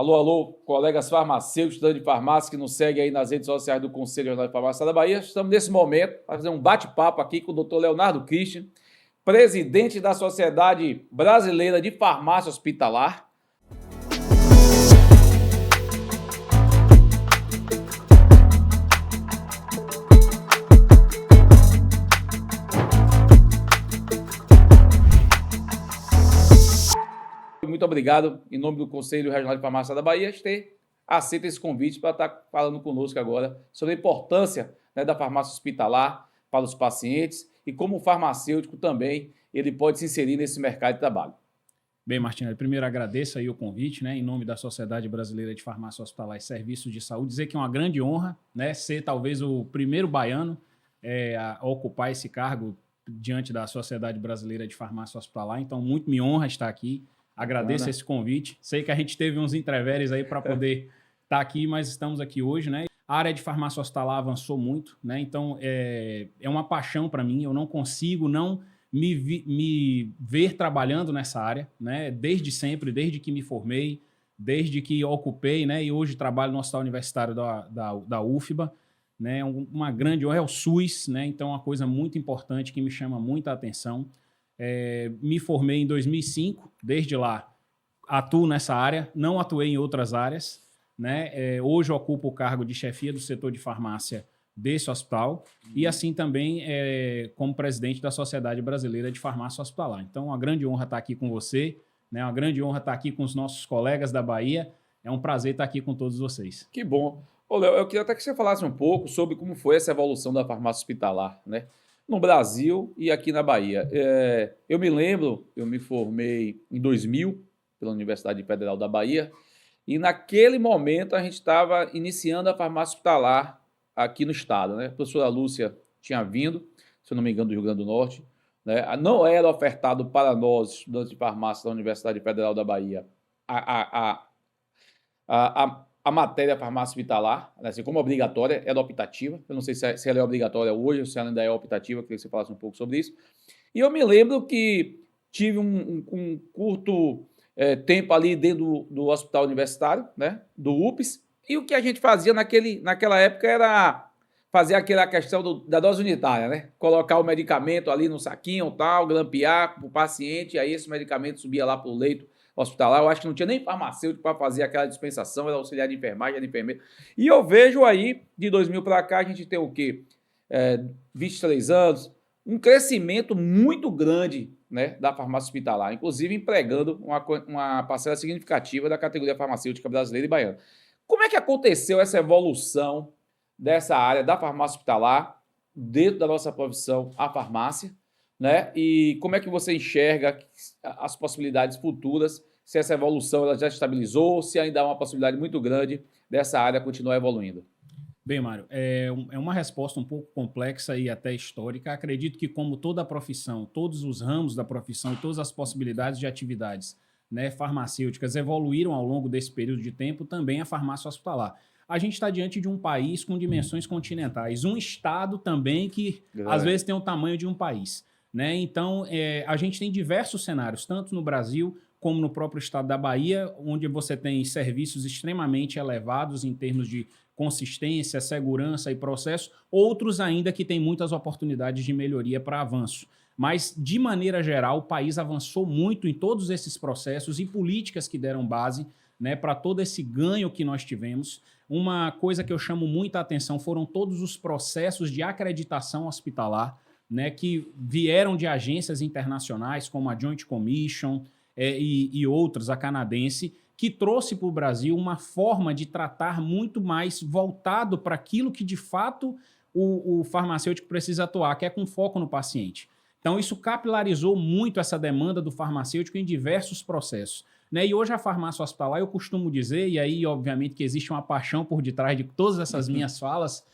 Alô, alô, colegas farmacêuticos, estudantes de farmácia que nos seguem aí nas redes sociais do Conselho Regional de Farmácia da Bahia. Estamos nesse momento para fazer um bate-papo aqui com o Dr. Leonardo Christian, presidente da Sociedade Brasileira de Farmácia Hospitalar. Muito obrigado, em nome do Conselho Regional de Farmácia da Bahia, ter aceito esse convite para estar falando conosco agora sobre a importância, da farmácia hospitalar para os pacientes e como o farmacêutico também ele pode se inserir nesse mercado de trabalho. Bem, Martinelli, primeiro agradeço aí o convite, em nome da Sociedade Brasileira de Farmácia Hospitalar e Serviços de Saúde, dizer que é uma grande honra, ser talvez o primeiro baiano a ocupar esse cargo diante da Sociedade Brasileira de Farmácia Hospitalar, então muito me honra estar aqui. Agradeço esse convite. Sei que a gente teve uns entreveres aí para poder estar aqui, mas estamos aqui hoje, A área de farmácia hospitalar avançou muito, Então, é uma paixão para mim. Eu não consigo não me ver trabalhando nessa área, Desde sempre, desde que me formei, desde que ocupei, E hoje trabalho no Hospital Universitário da UFBA, Uma grande honra, é o SUS, Então, é uma coisa muito importante que me chama muita atenção. Me formei em 2005, desde lá atuo nessa área, não atuei em outras áreas, Hoje eu ocupo o cargo de chefia do setor de farmácia desse hospital e assim também como presidente da Sociedade Brasileira de Farmácia Hospitalar. Então, uma grande honra estar aqui com você, Uma grande honra estar aqui com os nossos colegas da Bahia. É um prazer estar aqui com todos vocês. Que bom. Ô, Léo, eu queria até que você falasse um pouco sobre como foi essa evolução da farmácia hospitalar, no Brasil e aqui na Bahia. Eu me lembro, eu me formei em 2000 pela Universidade Federal da Bahia e naquele momento a gente estava iniciando a farmácia hospitalar aqui no estado, A professora Lúcia tinha vindo, se eu não me engano, do Rio Grande do Norte, Não era ofertado para nós, estudantes de farmácia da Universidade Federal da Bahia, a matéria farmácia hospitalar, assim, como obrigatória, era optativa. Eu não sei se ela é obrigatória hoje ou se ela ainda é optativa, queria que você falasse um pouco sobre isso. E eu me lembro que tive um curto tempo ali dentro do hospital universitário, do UPS, e o que a gente fazia naquela época era fazer aquela questão da dose unitária, Colocar o medicamento ali no saquinho, tal, grampear para o paciente, e aí esse medicamento subia lá para o leito hospitalar. Eu acho que não tinha nem farmacêutico para fazer aquela dispensação, era auxiliar de enfermagem, era enfermeiro. E eu vejo aí, de 2000 para cá, a gente tem o quê? 23 anos, um crescimento muito grande, da farmácia hospitalar, inclusive empregando uma parcela significativa da categoria farmacêutica brasileira e baiana. Como é que aconteceu essa evolução dessa área da farmácia hospitalar dentro da nossa profissão, a farmácia, E como é que você enxerga as possibilidades futuras, se essa evolução ela já estabilizou, se ainda há uma possibilidade muito grande dessa área continuar evoluindo? Bem, Mário, é uma resposta um pouco complexa e até histórica. Acredito que, como toda a profissão, todos os ramos da profissão e todas as possibilidades de atividades farmacêuticas evoluíram ao longo desse período de tempo, também a farmácia hospitalar. A gente está diante de um país com dimensões continentais, um estado também que, às vezes, tem o tamanho de um país. Então, a gente tem diversos cenários, tanto no Brasil como no próprio estado da Bahia, onde você tem serviços extremamente elevados em termos de consistência, segurança e processo, outros ainda que têm muitas oportunidades de melhoria para avanço. Mas, de maneira geral, o país avançou muito em todos esses processos e políticas que deram base para todo esse ganho que nós tivemos. Uma coisa que eu chamo muita atenção foram todos os processos de acreditação hospitalar, que vieram de agências internacionais, como a Joint Commission e outras, a canadense, que trouxe para o Brasil uma forma de tratar muito mais voltado para aquilo que, de fato, o farmacêutico precisa atuar, que é com foco no paciente. Então, isso capilarizou muito essa demanda do farmacêutico em diversos processos. E hoje a farmácia hospitalar, eu costumo dizer, e aí, obviamente, que existe uma paixão por detrás de todas essas minhas falas,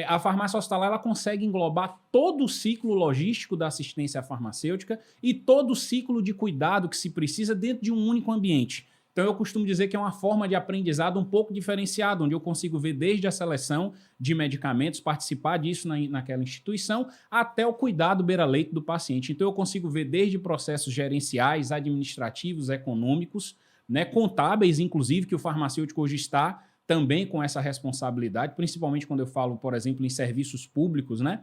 a farmácia hospitalar ela consegue englobar todo o ciclo logístico da assistência farmacêutica e todo o ciclo de cuidado que se precisa dentro de um único ambiente. Então, eu costumo dizer que é uma forma de aprendizado um pouco diferenciada, onde eu consigo ver desde a seleção de medicamentos, participar disso naquela instituição, até o cuidado beira-leito do paciente. Então, eu consigo ver desde processos gerenciais, administrativos, econômicos, né, contábeis, inclusive, que o farmacêutico hoje está também com essa responsabilidade, principalmente quando eu falo, por exemplo, em serviços públicos, né?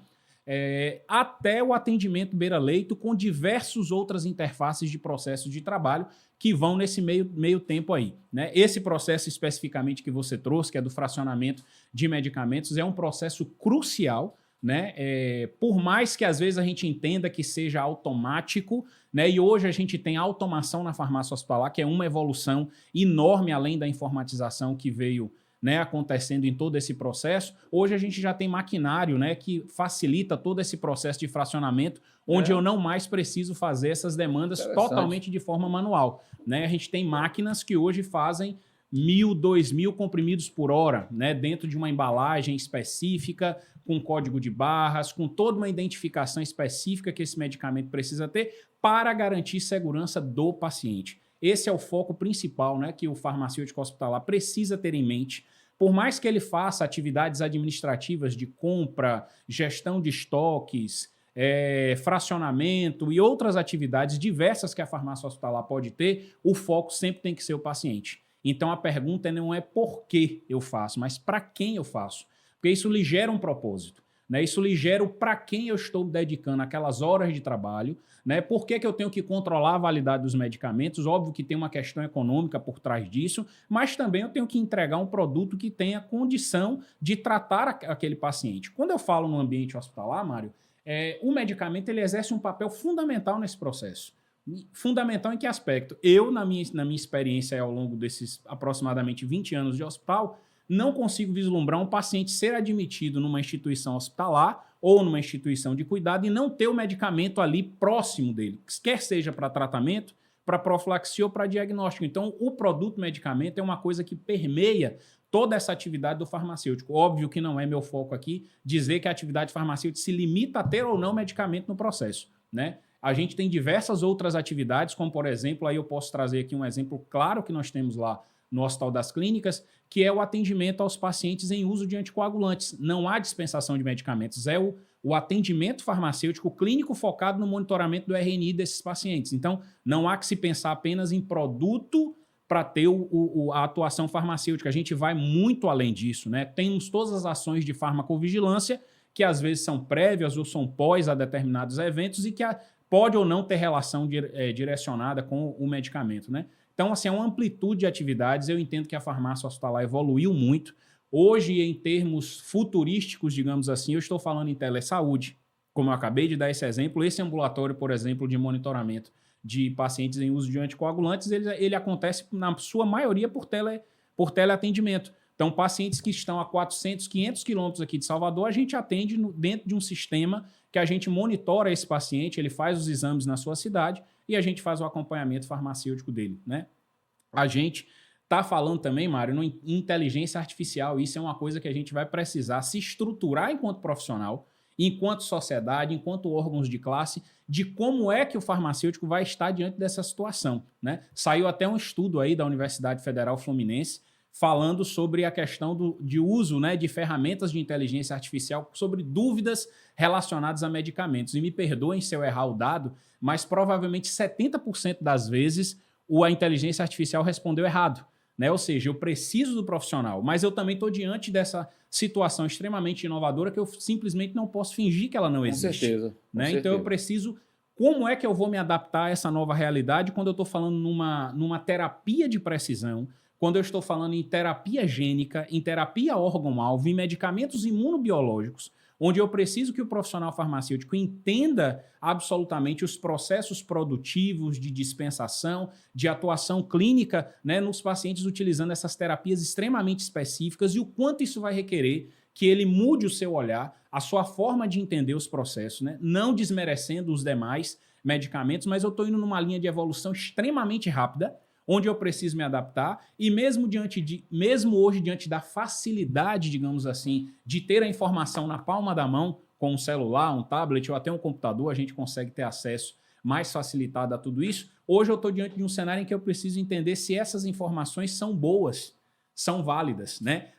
Até o atendimento beira-leito com diversas outras interfaces de processos de trabalho que vão nesse meio tempo aí, né? Esse processo especificamente que você trouxe, que é do fracionamento de medicamentos, é um processo crucial, né? Por mais que às vezes a gente entenda que seja automático, né? E hoje a gente tem automação na farmácia hospitalar, que é uma evolução enorme além da informatização que veio, né, acontecendo em todo esse processo. Hoje a gente já tem maquinário, né, que facilita todo esse processo de fracionamento, onde eu não mais preciso fazer essas demandas totalmente de forma manual, né? A gente tem máquinas que hoje fazem 1.000, 2.000 comprimidos por hora, né, dentro de uma embalagem específica, com código de barras, com toda uma identificação específica que esse medicamento precisa ter para garantir segurança do paciente. Esse é o foco principal, né, que o farmacêutico hospitalar precisa ter em mente. Por mais que ele faça atividades administrativas de compra, gestão de estoques, fracionamento e outras atividades diversas que a farmácia hospitalar pode ter, o foco sempre tem que ser o paciente. Então a pergunta não é por que eu faço, mas para quem eu faço. Porque isso lhe gera um propósito, né? Isso lhe gera o para quem eu estou dedicando aquelas horas de trabalho, né? Por que eu tenho que controlar a validade dos medicamentos? Óbvio que tem uma questão econômica por trás disso, mas também eu tenho que entregar um produto que tenha condição de tratar aquele paciente. Quando eu falo no ambiente hospitalar, Mário, o medicamento ele exerce um papel fundamental nesse processo. Fundamental em que aspecto? Eu, na minha experiência ao longo desses aproximadamente 20 anos de hospital, não consigo vislumbrar um paciente ser admitido numa instituição hospitalar ou numa instituição de cuidado e não ter o medicamento ali próximo dele, quer seja para tratamento, para profilaxia ou para diagnóstico. Então, o produto medicamento é uma coisa que permeia toda essa atividade do farmacêutico. Óbvio que não é meu foco aqui dizer que a atividade farmacêutica se limita a ter ou não medicamento no processo, né? A gente tem diversas outras atividades, como por exemplo, aí eu posso trazer aqui um exemplo claro que nós temos lá no Hospital das Clínicas, que é o atendimento aos pacientes em uso de anticoagulantes. Não há dispensação de medicamentos, é o atendimento farmacêutico clínico focado no monitoramento do RNI desses pacientes. Então, não há que se pensar apenas em produto para ter a atuação farmacêutica. A gente vai muito além disso, né? Temos todas as ações de farmacovigilância, que às vezes são prévias ou são pós a determinados eventos e que pode ou não ter relação direcionada com o medicamento, né? Então, assim, é uma amplitude de atividades. Eu entendo que a farmácia hospitalar evoluiu muito. Hoje, em termos futurísticos, digamos assim, eu estou falando em telesaúde, como eu acabei de dar esse exemplo. Esse ambulatório, por exemplo, de monitoramento de pacientes em uso de anticoagulantes, ele acontece, na sua maioria, por teleatendimento. Então, pacientes que estão a 400, 500 quilômetros aqui de Salvador, a gente atende dentro de um sistema que a gente monitora esse paciente, ele faz os exames na sua cidade e a gente faz o acompanhamento farmacêutico dele, né? A gente está falando também, Mário, em inteligência artificial. Isso é uma coisa que a gente vai precisar se estruturar enquanto profissional, enquanto sociedade, enquanto órgãos de classe, de como é que o farmacêutico vai estar diante dessa situação, né? Saiu até um estudo aí da Universidade Federal Fluminense falando sobre a questão de uso, né, de ferramentas de inteligência artificial sobre dúvidas relacionadas a medicamentos. E me perdoem se eu errar o dado, mas provavelmente 70% das vezes a inteligência artificial respondeu errado, né? Ou seja, eu preciso do profissional, mas eu também estou diante dessa situação extremamente inovadora que eu simplesmente não posso fingir que ela não existe. Com certeza. Né? Então eu preciso... Como é que eu vou me adaptar a essa nova realidade quando eu estou falando numa terapia de precisão, quando eu estou falando em terapia gênica, em terapia órgão-alvo, em medicamentos imunobiológicos, onde eu preciso que o profissional farmacêutico entenda absolutamente os processos produtivos de dispensação, de atuação clínica, né, nos pacientes utilizando essas terapias extremamente específicas e o quanto isso vai requerer que ele mude o seu olhar, a sua forma de entender os processos, né, não desmerecendo os demais medicamentos, mas eu estou indo numa linha de evolução extremamente rápida, onde eu preciso me adaptar e mesmo hoje, diante da facilidade, digamos assim, de ter a informação na palma da mão, com um celular, um tablet ou até um computador, a gente consegue ter acesso mais facilitado a tudo isso. Hoje eu estou diante de um cenário em que eu preciso entender se essas informações são boas, são válidas, né?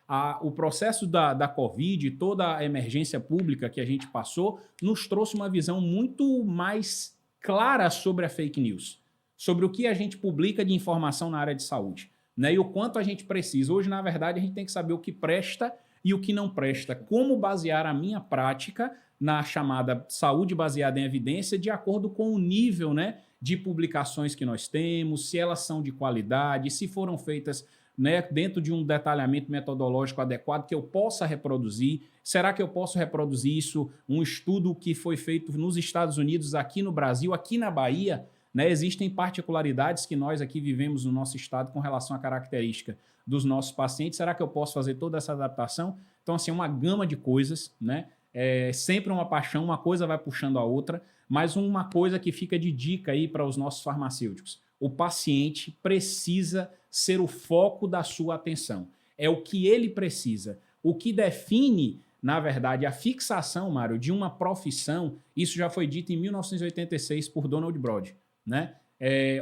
O processo da Covid, toda a emergência pública que a gente passou, nos trouxe uma visão muito mais clara sobre a fake news, sobre o que a gente publica de informação na área de saúde, né? E o quanto a gente precisa. Hoje, na verdade, a gente tem que saber o que presta e o que não presta. Como basear a minha prática na chamada saúde baseada em evidência de acordo com o nível, né, de publicações que nós temos, se elas são de qualidade, se foram feitas, né, dentro de um detalhamento metodológico adequado que eu possa reproduzir. Será que eu posso reproduzir isso? Um estudo que foi feito nos Estados Unidos, aqui no Brasil, aqui na Bahia, né? Existem particularidades que nós aqui vivemos no nosso estado com relação à característica dos nossos pacientes. Será que eu posso fazer toda essa adaptação? Então, assim, uma gama de coisas, né? É sempre uma paixão, uma coisa vai puxando a outra, mas uma coisa que fica de dica aí para os nossos farmacêuticos. O paciente precisa ser o foco da sua atenção. É o que ele precisa. O que define, na verdade, a fixação, Mário, de uma profissão, isso já foi dito em 1986 por Donald Broad, né?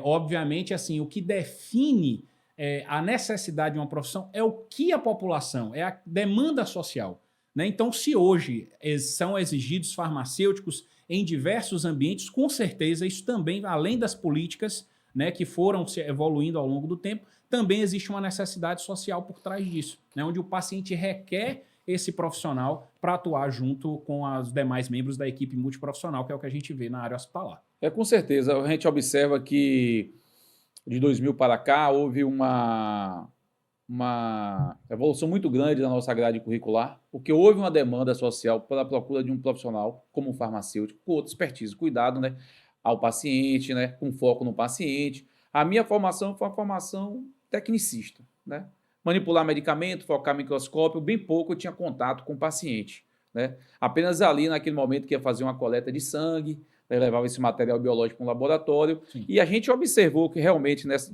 Obviamente, assim, o que define a necessidade de uma profissão é o que a população, é a demanda social, né? Então, se hoje são exigidos farmacêuticos em diversos ambientes, com certeza isso também, além das políticas, né, que foram se evoluindo ao longo do tempo, também existe uma necessidade social por trás disso, né, onde o paciente requer esse profissional para atuar junto com os demais membros da equipe multiprofissional, que é o que a gente vê na área hospitalar. Com certeza. A gente observa que de 2000 para cá houve uma evolução muito grande na nossa grade curricular, porque houve uma demanda social pela procura de um profissional como um farmacêutico, com outra expertise, cuidado, né, ao paciente, né, com foco no paciente. A minha formação foi uma formação tecnicista, né? Manipular medicamento, focar microscópio, bem pouco eu tinha contato com o paciente, né? Apenas ali, naquele momento que ia fazer uma coleta de sangue, né, levava esse material biológico para um laboratório. Sim. E a gente observou que realmente, nas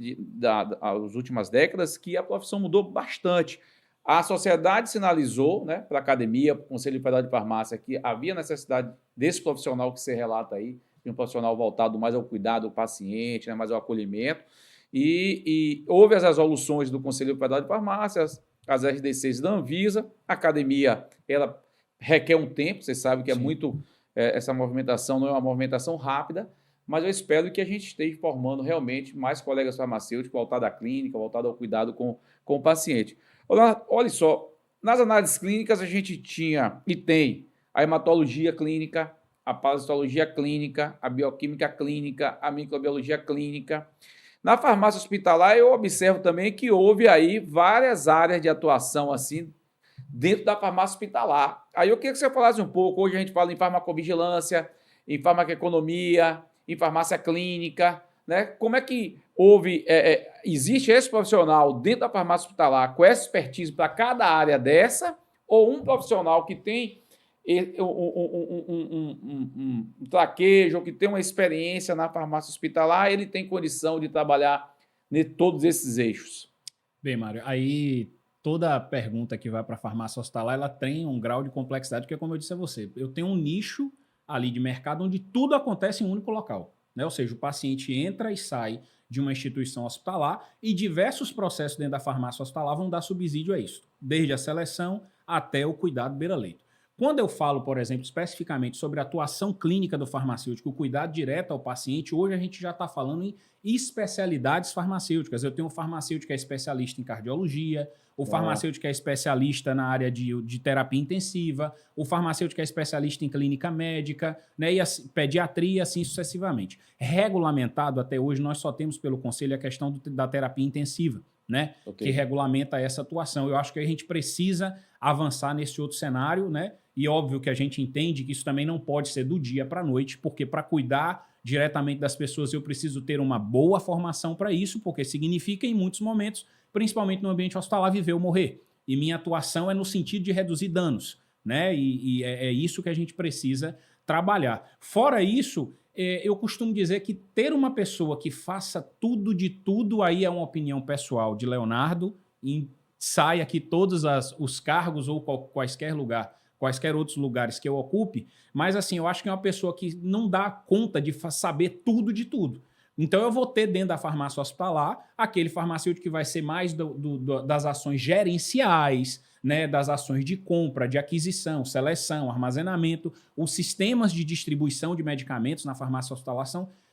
últimas décadas, que a profissão mudou bastante. A sociedade sinalizou, né, para a academia, para o Conselho Federal de Farmácia, que havia necessidade desse profissional que você relata aí, de um profissional voltado mais ao cuidado do paciente, né, mais ao acolhimento. E houve as resoluções do Conselho Federal de Farmácia, as RDCs da Anvisa. A academia, ela requer um tempo, você sabe que é muito... essa movimentação não é uma movimentação rápida, mas eu espero que a gente esteja formando realmente mais colegas farmacêuticos voltados à clínica, voltados ao cuidado com o paciente. Olha só, nas análises clínicas a gente tinha e tem a hematologia clínica, a parasitologia clínica, a bioquímica clínica, a microbiologia clínica. Na farmácia hospitalar eu observo também que houve aí várias áreas de atuação assim dentro da farmácia hospitalar. Aí eu queria que você falasse um pouco, hoje a gente fala em farmacovigilância, em farmacoeconomia, em farmácia clínica, né? Como é que existe esse profissional dentro da farmácia hospitalar com essa expertise para cada área dessa, ou um profissional que tem um traquejo, ou que tem uma experiência na farmácia hospitalar, ele tem condição de trabalhar em todos esses eixos? Bem, Mário, aí toda pergunta que vai para a farmácia hospitalar, ela tem um grau de complexidade, que é como eu disse a você, eu tenho um nicho ali de mercado onde tudo acontece em um único local, né? Ou seja, o paciente entra e sai de uma instituição hospitalar e diversos processos dentro da farmácia hospitalar vão dar subsídio a isso, desde a seleção até o cuidado beira-leito. Quando eu falo, por exemplo, especificamente sobre a atuação clínica do farmacêutico, o cuidado direto ao paciente, hoje a gente já está falando em especialidades farmacêuticas. Eu tenho um farmacêutico que é especialista em cardiologia, o farmacêutico que é especialista na área de terapia intensiva, o farmacêutico que é especialista em clínica médica, né, e pediatria, assim sucessivamente. Regulamentado até hoje, nós só temos pelo Conselho a questão da terapia intensiva, né, que regulamenta essa atuação. Eu acho que a gente precisa avançar nesse outro cenário, né? E óbvio que a gente entende que isso também não pode ser do dia para a noite, porque para cuidar diretamente das pessoas eu preciso ter uma boa formação para isso, porque significa em muitos momentos, principalmente no ambiente hospitalar, viver ou morrer. E minha atuação é no sentido de reduzir danos, né? E é isso que a gente precisa trabalhar. Fora isso, eu costumo dizer que ter uma pessoa que faça tudo de tudo, aí é uma opinião pessoal de Leonardo, sai aqui todos os cargos ou quaisquer outros lugares que eu ocupe, mas assim, eu acho que é uma pessoa que não dá conta de saber tudo de tudo. Então eu vou ter dentro da farmácia hospitalar aquele farmacêutico que vai ser mais das ações gerenciais, né, das ações de compra, de aquisição, seleção, armazenamento, os sistemas de distribuição de medicamentos na farmácia hospitalar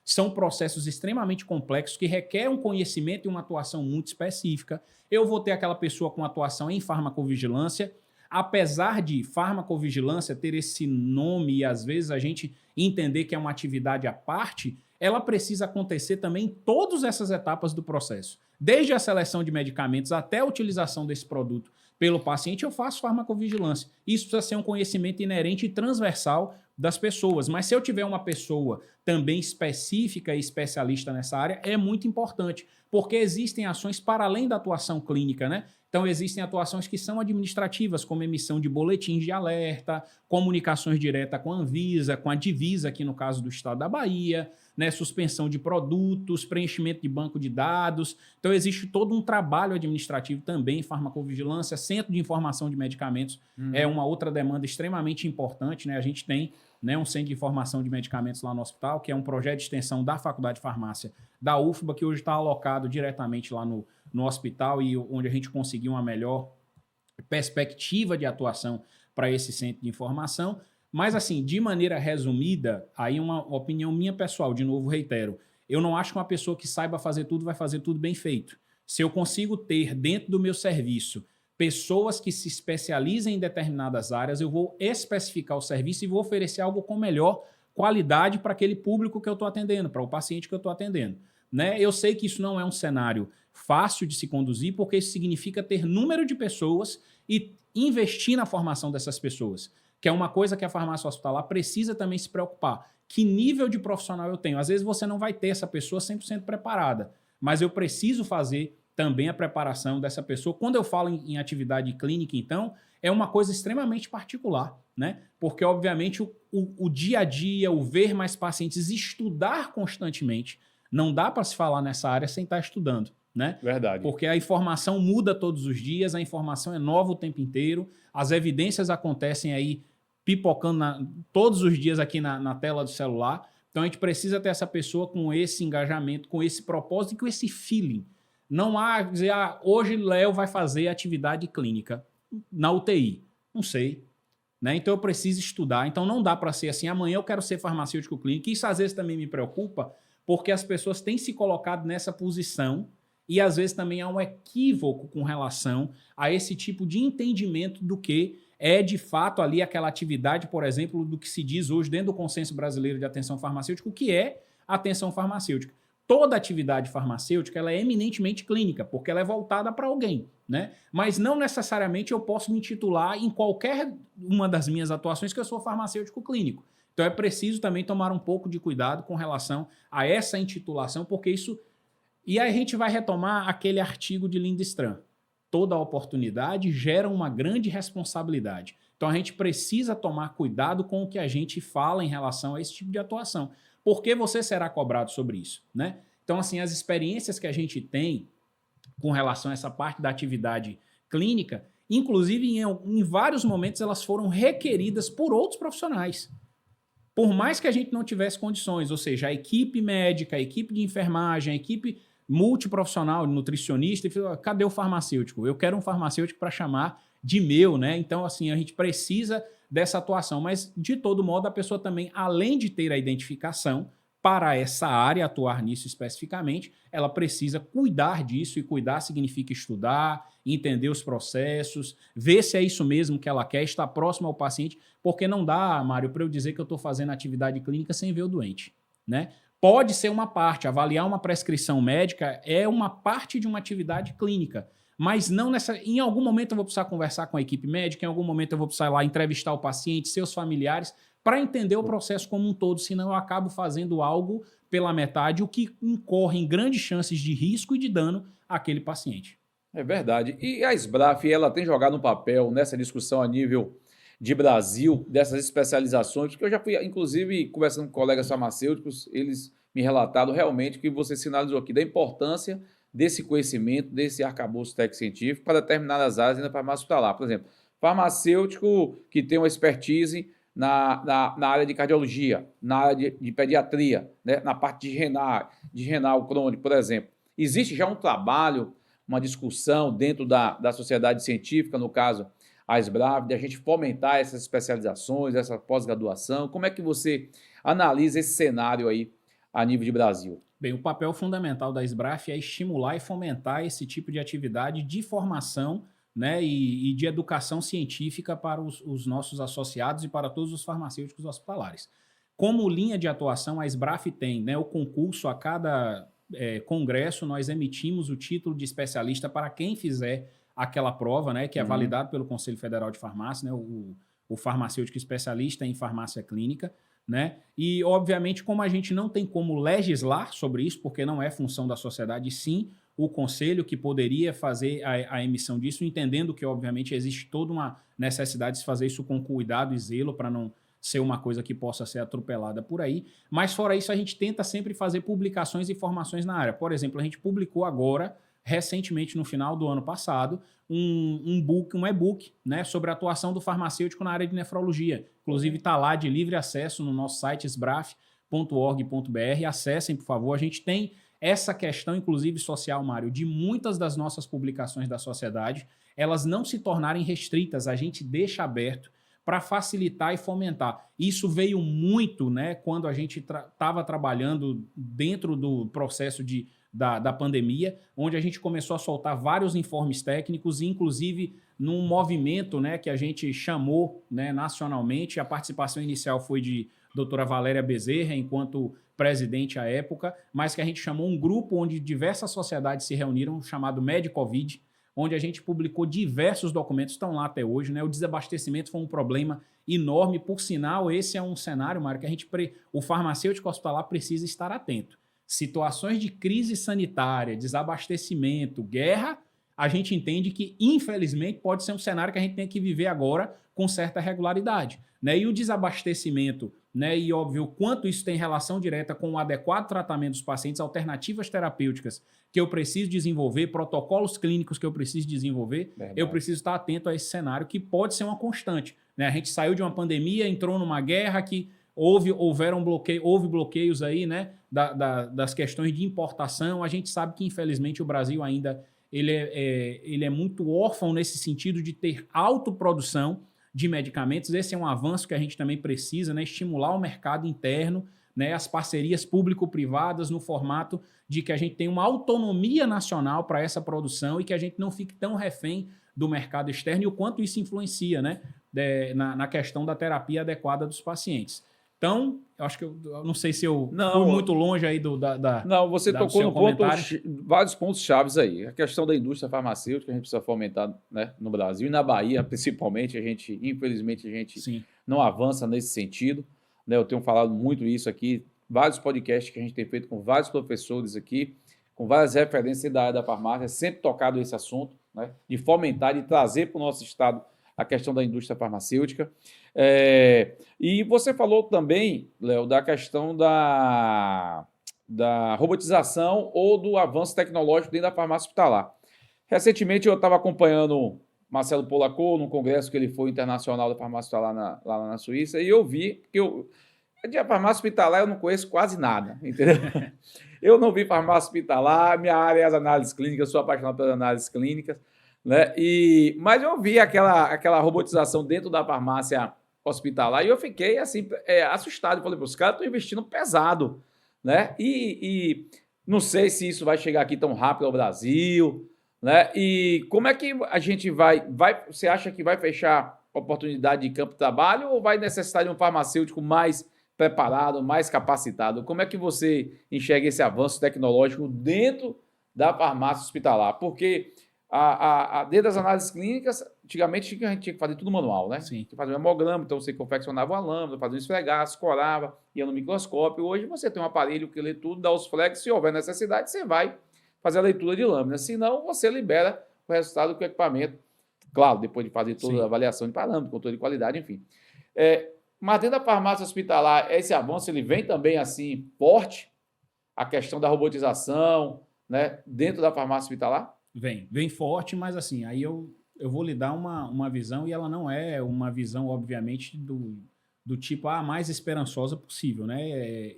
São processos extremamente complexos que requerem um conhecimento e uma atuação muito específica. Eu vou ter aquela pessoa com atuação em farmacovigilância, apesar de farmacovigilância ter esse nome e às vezes a gente entender que é uma atividade à parte, ela precisa acontecer também em todas essas etapas do processo. Desde a seleção de medicamentos até a utilização desse produto pelo paciente, eu faço farmacovigilância. Isso precisa ser um conhecimento inerente e transversal das pessoas. Mas se eu tiver uma pessoa também específica e especialista nessa área, é muito importante, porque existem ações para além da atuação clínica, né? Então, existem atuações que são administrativas, como emissão de boletins de alerta, comunicações diretas com a Anvisa, com a Divisa, aqui no caso do estado da Bahia, né, suspensão de produtos, preenchimento de banco de dados. Então, existe todo um trabalho administrativo também, farmacovigilância, centro de informação de medicamentos é uma outra demanda extremamente importante, né? A gente tem, né, um centro de informação de medicamentos lá no hospital, que é um projeto de extensão da Faculdade de Farmácia da UFBA, que hoje está alocado diretamente lá no hospital e onde a gente conseguiu uma melhor perspectiva de atuação para esse centro de informação. Mas, assim, de maneira resumida, aí uma opinião minha pessoal, de novo reitero, eu não acho que uma pessoa que saiba fazer tudo vai fazer tudo bem feito. Se eu consigo ter dentro do meu serviço pessoas que se especializem em determinadas áreas, eu vou especificar o serviço e vou oferecer algo com melhor qualidade para aquele público que eu estou atendendo, para o paciente que eu estou atendendo. Né? Eu sei que isso não é um cenário fácil de se conduzir, porque isso significa ter número de pessoas e investir na formação dessas pessoas, que é uma coisa que a farmácia hospitalar precisa também se preocupar. Que nível de profissional eu tenho? Às vezes você não vai ter essa pessoa 100% preparada, mas eu preciso fazer também a preparação dessa pessoa. Quando eu falo em atividade clínica, então, é uma coisa extremamente particular, né? Porque, obviamente, o dia a dia, o ver mais pacientes, estudar constantemente, não dá para se falar nessa área sem estar estudando, né? Verdade. Porque a informação muda todos os dias, a informação é nova o tempo inteiro, as evidências acontecem aí pipocando todos os dias aqui na tela do celular. Então, a gente precisa ter essa pessoa com esse engajamento, com esse propósito e com esse feeling. Não há dizer, hoje Léo vai fazer atividade clínica na UTI. Não sei. Né? Então eu preciso estudar. Então não dá para ser assim, amanhã eu quero ser farmacêutico clínico. Isso às vezes também me preocupa, porque as pessoas têm se colocado nessa posição e às vezes também há um equívoco com relação a esse tipo de entendimento do que é de fato ali aquela atividade, por exemplo, do que se diz hoje dentro do Consenso Brasileiro de Atenção Farmacêutica, o que é atenção farmacêutica. Toda atividade farmacêutica ela é eminentemente clínica, porque ela é voltada para alguém, né? Mas não necessariamente eu posso me intitular em qualquer uma das minhas atuações que eu sou farmacêutico clínico. Então é preciso também tomar um pouco de cuidado com relação a essa intitulação, porque isso... E aí a gente vai retomar aquele artigo de Lindström. Toda oportunidade gera uma grande responsabilidade. Então a gente precisa tomar cuidado com o que a gente fala em relação a esse tipo de atuação. Porque você será cobrado sobre isso, né? Então, assim, as experiências que a gente tem com relação a essa parte da atividade clínica, inclusive em vários momentos elas foram requeridas por outros profissionais. Por mais que a gente não tivesse condições, ou seja, a equipe médica, a equipe de enfermagem, a equipe multiprofissional, nutricionista, cadê o farmacêutico? Eu quero um farmacêutico para chamar de meu, né? Então, assim, a gente precisa dessa atuação, mas de todo modo a pessoa também, além de ter a identificação para essa área, atuar nisso especificamente, ela precisa cuidar disso, e cuidar significa estudar, entender os processos, ver se é isso mesmo que ela quer, estar próximo ao paciente, porque não dá, Mário, para eu dizer que eu estou fazendo atividade clínica sem ver o doente, né? Pode ser uma parte, avaliar uma prescrição médica é uma parte de uma atividade clínica, mas não nessa. Em algum momento eu vou precisar conversar com a equipe médica, em algum momento eu vou precisar ir lá entrevistar o paciente, seus familiares, para entender o processo como um todo, senão eu acabo fazendo algo pela metade, o que incorre em grandes chances de risco e de dano àquele paciente. É verdade. E a SBRAF, ela tem jogado um papel nessa discussão a nível de Brasil, dessas especializações, porque eu já fui, inclusive, conversando com colegas farmacêuticos, eles me relataram realmente que você sinalizou aqui da importância desse conhecimento, desse arcabouço técnico-científico para determinadas áreas da farmácia hospitalar. Por exemplo, farmacêutico que tem uma expertise na área de cardiologia, na área de pediatria, né, na parte de renal crônico, por exemplo. Existe já um trabalho, uma discussão dentro da sociedade científica, no caso, a SBRAF, de a gente fomentar essas especializações, essa pós-graduação. Como é que você analisa esse cenário aí a nível de Brasil? Bem, o papel fundamental da SBRAF é estimular e fomentar esse tipo de atividade de formação, né, e de educação científica para os nossos associados e para todos os farmacêuticos hospitalares. Como linha de atuação, a SBRAF tem, né, o concurso a cada congresso, nós emitimos o título de especialista para quem fizer aquela prova, né, que é validado pelo Conselho Federal de Farmácia, né, o farmacêutico especialista em farmácia clínica, né? E, obviamente, como a gente não tem como legislar sobre isso, porque não é função da sociedade, sim o conselho que poderia fazer a emissão disso, entendendo que, obviamente, existe toda uma necessidade de se fazer isso com cuidado e zelo para não ser uma coisa que possa ser atropelada por aí. Mas, fora isso, a gente tenta sempre fazer publicações e informações na área. Por exemplo, a gente publicou agora, recentemente, no final do ano passado, um e-book, né, sobre a atuação do farmacêutico na área de nefrologia. Inclusive está lá de livre acesso no nosso site sbraf.org.br. Acessem, por favor. A gente tem essa questão, inclusive social, Mário, de muitas das nossas publicações da sociedade, elas não se tornarem restritas, a gente deixa aberto para facilitar e fomentar. Isso veio muito, né, quando a gente estava trabalhando dentro do processo da pandemia, onde a gente começou a soltar vários informes técnicos, inclusive num movimento, né, que a gente chamou, né, nacionalmente. A participação inicial foi de doutora Valéria Bezerra, enquanto presidente à época, mas que a gente chamou um grupo onde diversas sociedades se reuniram, chamado Medicovid, onde a gente publicou diversos documentos, estão lá até hoje, né? O desabastecimento foi um problema enorme, por sinal, esse é um cenário, Mário, que o farmacêutico hospitalar precisa estar atento. Situações de crise sanitária, desabastecimento, guerra, a gente entende que, infelizmente, pode ser um cenário que a gente tem que viver agora com certa regularidade, né? E o desabastecimento, né, e óbvio, o quanto isso tem relação direta com o adequado tratamento dos pacientes, alternativas terapêuticas que eu preciso desenvolver, protocolos clínicos que eu preciso desenvolver, eu preciso estar atento a esse cenário que pode ser uma constante, né? A gente saiu de uma pandemia, entrou numa guerra que houve bloqueios aí, né, das questões de importação. A gente sabe que, infelizmente, o Brasil ainda ele é muito órfão nesse sentido de ter autoprodução de medicamentos. Esse é um avanço que a gente também precisa, né, estimular o mercado interno, né, as parcerias público-privadas no formato de que a gente tenha uma autonomia nacional para essa produção e que a gente não fique tão refém do mercado externo e o quanto isso influencia, né, na questão da terapia adequada dos pacientes. Então, eu acho que eu não sei se eu fui muito longe aí Não, você tocou no vários pontos chaves aí. A questão da indústria farmacêutica, a gente precisa fomentar, né, no Brasil e na Bahia, principalmente. Infelizmente, a gente não avança nesse sentido, né? Eu tenho falado muito isso aqui, vários podcasts que a gente tem feito com vários professores aqui, com várias referências da área da farmácia, sempre tocado esse assunto, né, de fomentar, de trazer para o nosso estado a questão da indústria farmacêutica. E você falou também, Léo, da questão da robotização ou do avanço tecnológico dentro da farmácia hospitalar. Recentemente eu estava acompanhando Marcelo Polacco num congresso que ele foi internacional da farmácia hospitalar lá na Suíça, e eu vi que de farmácia hospitalar eu não conheço quase nada, entendeu? Eu não vi farmácia hospitalar, minha área é as análises clínicas, eu sou apaixonado pelas análises clínicas, né? Mas eu vi aquela robotização dentro da farmácia hospitalar e eu fiquei assim, assustado. Eu falei, os caras estão investindo pesado, né? E não sei se isso vai chegar aqui tão rápido ao Brasil, né? E como é que a gente vai você acha que vai fechar oportunidade de campo de trabalho ou vai necessitar de um farmacêutico mais preparado, mais capacitado? Como é que você enxerga esse avanço tecnológico dentro da farmácia hospitalar? Porque dentro das análises clínicas, antigamente a gente tinha que fazer tudo manual, né? Sim. Tinha que fazer um hemograma, então você confeccionava uma lâmina, fazia um esfregaço, corava, ia no microscópio. Hoje você tem um aparelho que lê tudo, dá os flex, se houver necessidade, você vai fazer a leitura de lâmina. Senão, você libera o resultado com o equipamento. Claro, depois de fazer toda a avaliação de parâmetros, controle de qualidade, enfim. Mas dentro da farmácia hospitalar, esse avanço ele vem também assim forte, a questão da robotização, né, dentro da farmácia hospitalar? Vem forte, mas assim, aí eu vou lhe dar uma visão, e ela não é uma visão, obviamente, do tipo a mais esperançosa possível, né?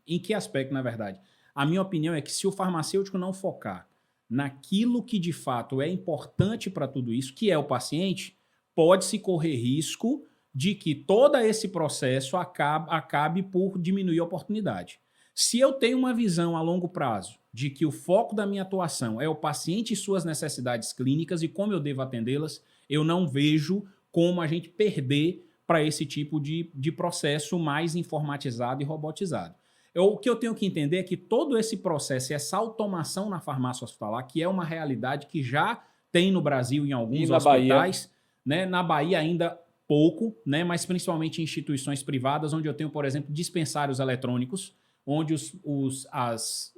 Em que aspecto, na verdade? A minha opinião é que se o farmacêutico não focar naquilo que de fato é importante para tudo isso, que é o paciente, pode-se correr risco de que todo esse processo acabe por diminuir a oportunidade. Se eu tenho uma visão a longo prazo de que o foco da minha atuação é o paciente e suas necessidades clínicas e como eu devo atendê-las, eu não vejo como a gente perder para esse tipo de processo mais informatizado e robotizado. O que eu tenho que entender é que todo esse processo e essa automação na farmácia hospitalar, que é uma realidade que já tem no Brasil em alguns hospitais, né? Na Bahia ainda pouco, né? Mas principalmente em instituições privadas, onde eu tenho, por exemplo, dispensários eletrônicos, onde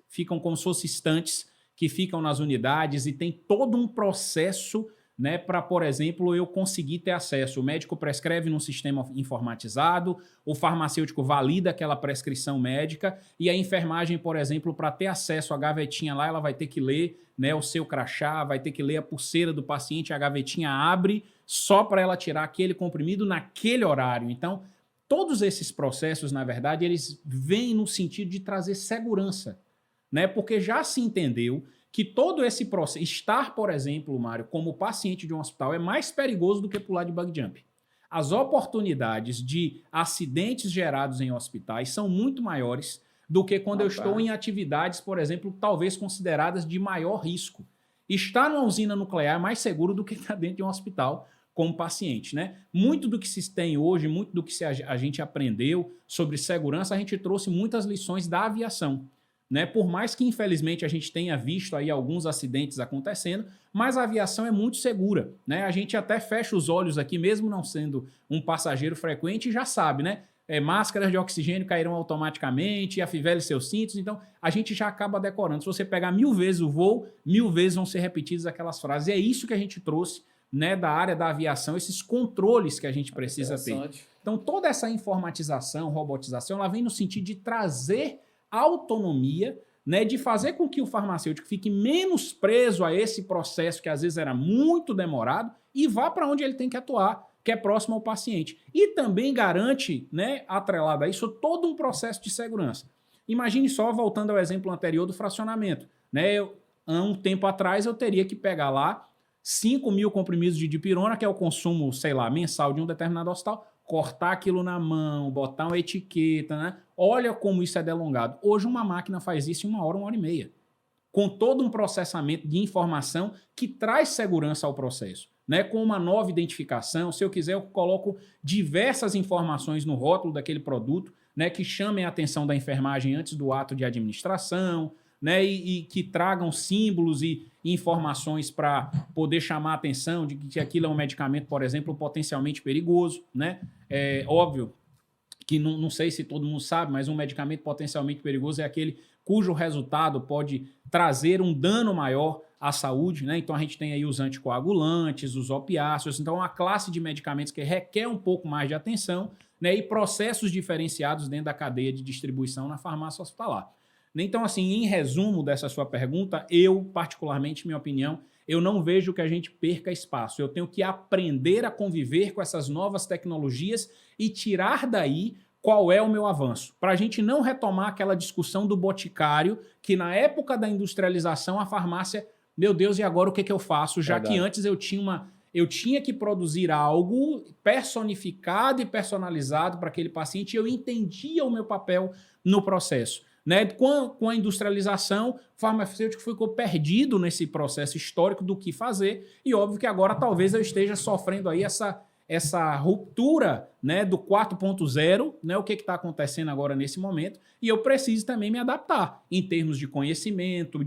ficam como se fossem estantes que ficam nas unidades e tem todo um processo, né, para, por exemplo, eu conseguir ter acesso. O médico prescreve num sistema informatizado, o farmacêutico valida aquela prescrição médica e a enfermagem, por exemplo, para ter acesso à gavetinha lá, ela vai ter que ler, né, o seu crachá, vai ter que ler a pulseira do paciente, a gavetinha abre só para ela tirar aquele comprimido naquele horário. Então, todos esses processos, na verdade, eles vêm no sentido de trazer segurança, né? Porque já se entendeu que todo esse processo, estar, por exemplo, Mário, como paciente de um hospital é mais perigoso do que pular de bug jump. As oportunidades de acidentes gerados em hospitais são muito maiores do que quando eu estou em atividades, por exemplo, talvez consideradas de maior risco. Estar numa usina nuclear é mais seguro do que estar dentro de um hospital como paciente, né? Muito do que se tem hoje, muito do que a gente aprendeu sobre segurança, a gente trouxe muitas lições da aviação. Né? Por mais que, infelizmente, a gente tenha visto aí alguns acidentes acontecendo, mas a aviação é muito segura. Né? A gente até fecha os olhos aqui, mesmo não sendo um passageiro frequente, e já sabe, né? Máscaras de oxigênio cairão automaticamente, afivele seus cintos, então a gente já acaba decorando. Se você pegar 1000 vezes o voo, 1000 vezes vão ser repetidas aquelas frases. E é isso que a gente trouxe, né, da área da aviação, esses controles que a gente precisa ter. Então, toda essa informatização, robotização, ela vem no sentido de trazer autonomia, né, de fazer com que o farmacêutico fique menos preso a esse processo que às vezes era muito demorado e vá para onde ele tem que atuar, que é próximo ao paciente. E também garante, né, atrelado a isso, todo um processo de segurança. Imagine só, voltando ao exemplo anterior do fracionamento. Né, há um tempo atrás eu teria que pegar lá 5.000 comprimidos de dipirona, que é o consumo, sei lá, mensal de um determinado hospital, cortar aquilo na mão, botar uma etiqueta, né? Olha como isso é delongado. Hoje uma máquina faz isso em 1 hora, 1 hora e meia. Com todo um processamento de informação que traz segurança ao processo. Né? Com uma nova identificação, se eu quiser eu coloco diversas informações no rótulo daquele produto, né, que chamem a atenção da enfermagem antes do ato de administração, né, e que tragam símbolos e informações para poder chamar a atenção de que aquilo é um medicamento, por exemplo, potencialmente perigoso. Né? É óbvio que não sei se todo mundo sabe, mas um medicamento potencialmente perigoso é aquele cujo resultado pode trazer um dano maior à saúde. Né? Então a gente tem aí os anticoagulantes, os opiáceos, então é uma classe de medicamentos que requer um pouco mais de atenção, né, e processos diferenciados dentro da cadeia de distribuição na farmácia hospitalar. Então, assim, em resumo dessa sua pergunta, eu, particularmente, minha opinião, eu não vejo que a gente perca espaço. Eu tenho que aprender a conviver com essas novas tecnologias e tirar daí qual é o meu avanço. Para a gente não retomar aquela discussão do boticário, que na época da industrialização, a farmácia, meu Deus, e agora o que eu faço? Já que antes eu tinha que produzir algo personificado e personalizado para aquele paciente e eu entendia o meu papel no processo. Né? Com a industrialização, o farmacêutico ficou perdido nesse processo histórico do que fazer e óbvio que agora talvez eu esteja sofrendo aí essa ruptura, né, do 4.0, né, o que está acontecendo agora nesse momento, e eu preciso também me adaptar em termos de conhecimento,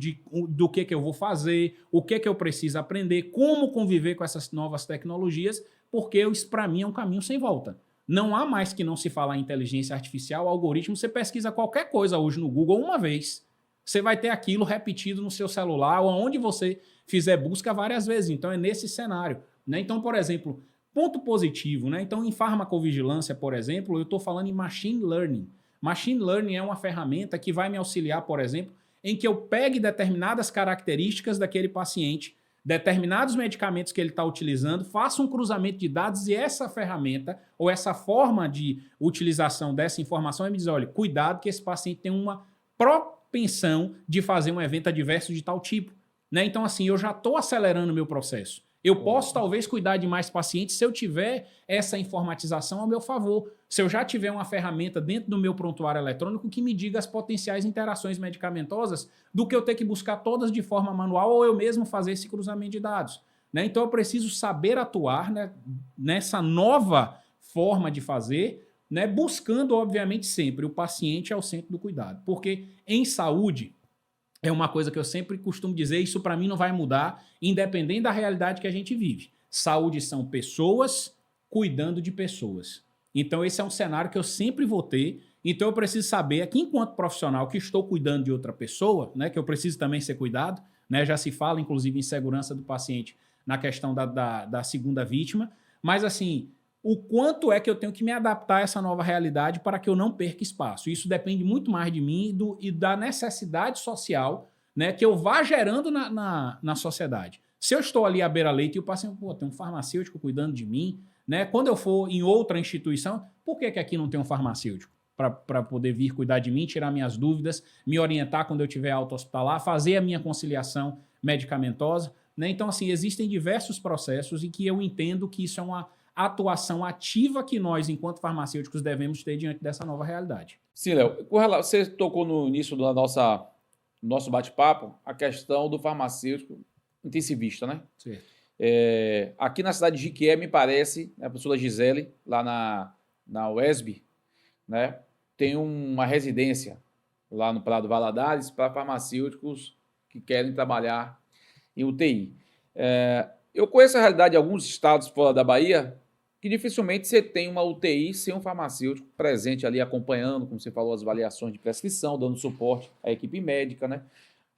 do que eu vou fazer, o que eu preciso aprender, como conviver com essas novas tecnologias, porque isso para mim é um caminho sem volta. Não há mais que não se falar em inteligência artificial, algoritmo, você pesquisa qualquer coisa hoje no Google uma vez, você vai ter aquilo repetido no seu celular ou onde você fizer busca várias vezes. Então é nesse cenário. Né? Então, por exemplo, ponto positivo, né? Então em farmacovigilância, por exemplo, eu estou falando em machine learning. Machine learning é uma ferramenta que vai me auxiliar, por exemplo, em que eu pegue determinadas características daquele paciente, determinados medicamentos que ele está utilizando, faça um cruzamento de dados e essa ferramenta ou essa forma de utilização dessa informação vai me dizer, olha, cuidado que esse paciente tem uma propensão de fazer um evento adverso de tal tipo. Né? Então, assim, eu já estou acelerando o meu processo. Eu posso, talvez, cuidar de mais pacientes se eu tiver essa informatização ao meu favor. Se eu já tiver uma ferramenta dentro do meu prontuário eletrônico que me diga as potenciais interações medicamentosas, do que eu ter que buscar todas de forma manual ou eu mesmo fazer esse cruzamento de dados. Né? Então, eu preciso saber atuar, né, nessa nova forma de fazer, né, buscando, obviamente, sempre o paciente ao centro do cuidado. Porque em saúde, é uma coisa que eu sempre costumo dizer, isso para mim não vai mudar, independente da realidade que a gente vive. Saúde são pessoas cuidando de pessoas. Então, esse é um cenário que eu sempre vou ter. Então, eu preciso saber, aqui enquanto profissional, que estou cuidando de outra pessoa, né, que eu preciso também ser cuidado, né, já se fala, inclusive, em segurança do paciente na questão da segunda vítima, mas, assim, o quanto é que eu tenho que me adaptar a essa nova realidade para que eu não perca espaço. Isso depende muito mais de mim e da necessidade social, né, que eu vá gerando na sociedade. Se eu estou ali à beira-leito e o paciente, pô, tem um farmacêutico cuidando de mim, né? Quando eu for em outra instituição, por que aqui não tem um farmacêutico? Para poder vir cuidar de mim, tirar minhas dúvidas, me orientar quando eu estiver auto-hospitalar, fazer a minha conciliação medicamentosa. Né? Então, assim, existem diversos processos e que eu entendo que isso é uma atuação ativa que nós, enquanto farmacêuticos, devemos ter diante dessa nova realidade. Sim, Léo. Você tocou no início do nosso bate-papo a questão do farmacêutico intensivista, né? Certo. Aqui na cidade de Jiquié, me parece, né, a professora Gisele, lá na UESB, né, tem uma residência lá no Prado Valadares para farmacêuticos que querem trabalhar em UTI. Eu conheço a realidade de alguns estados fora da Bahia que dificilmente você tem uma UTI sem um farmacêutico presente ali acompanhando, como você falou, as avaliações de prescrição, dando suporte à equipe médica, né,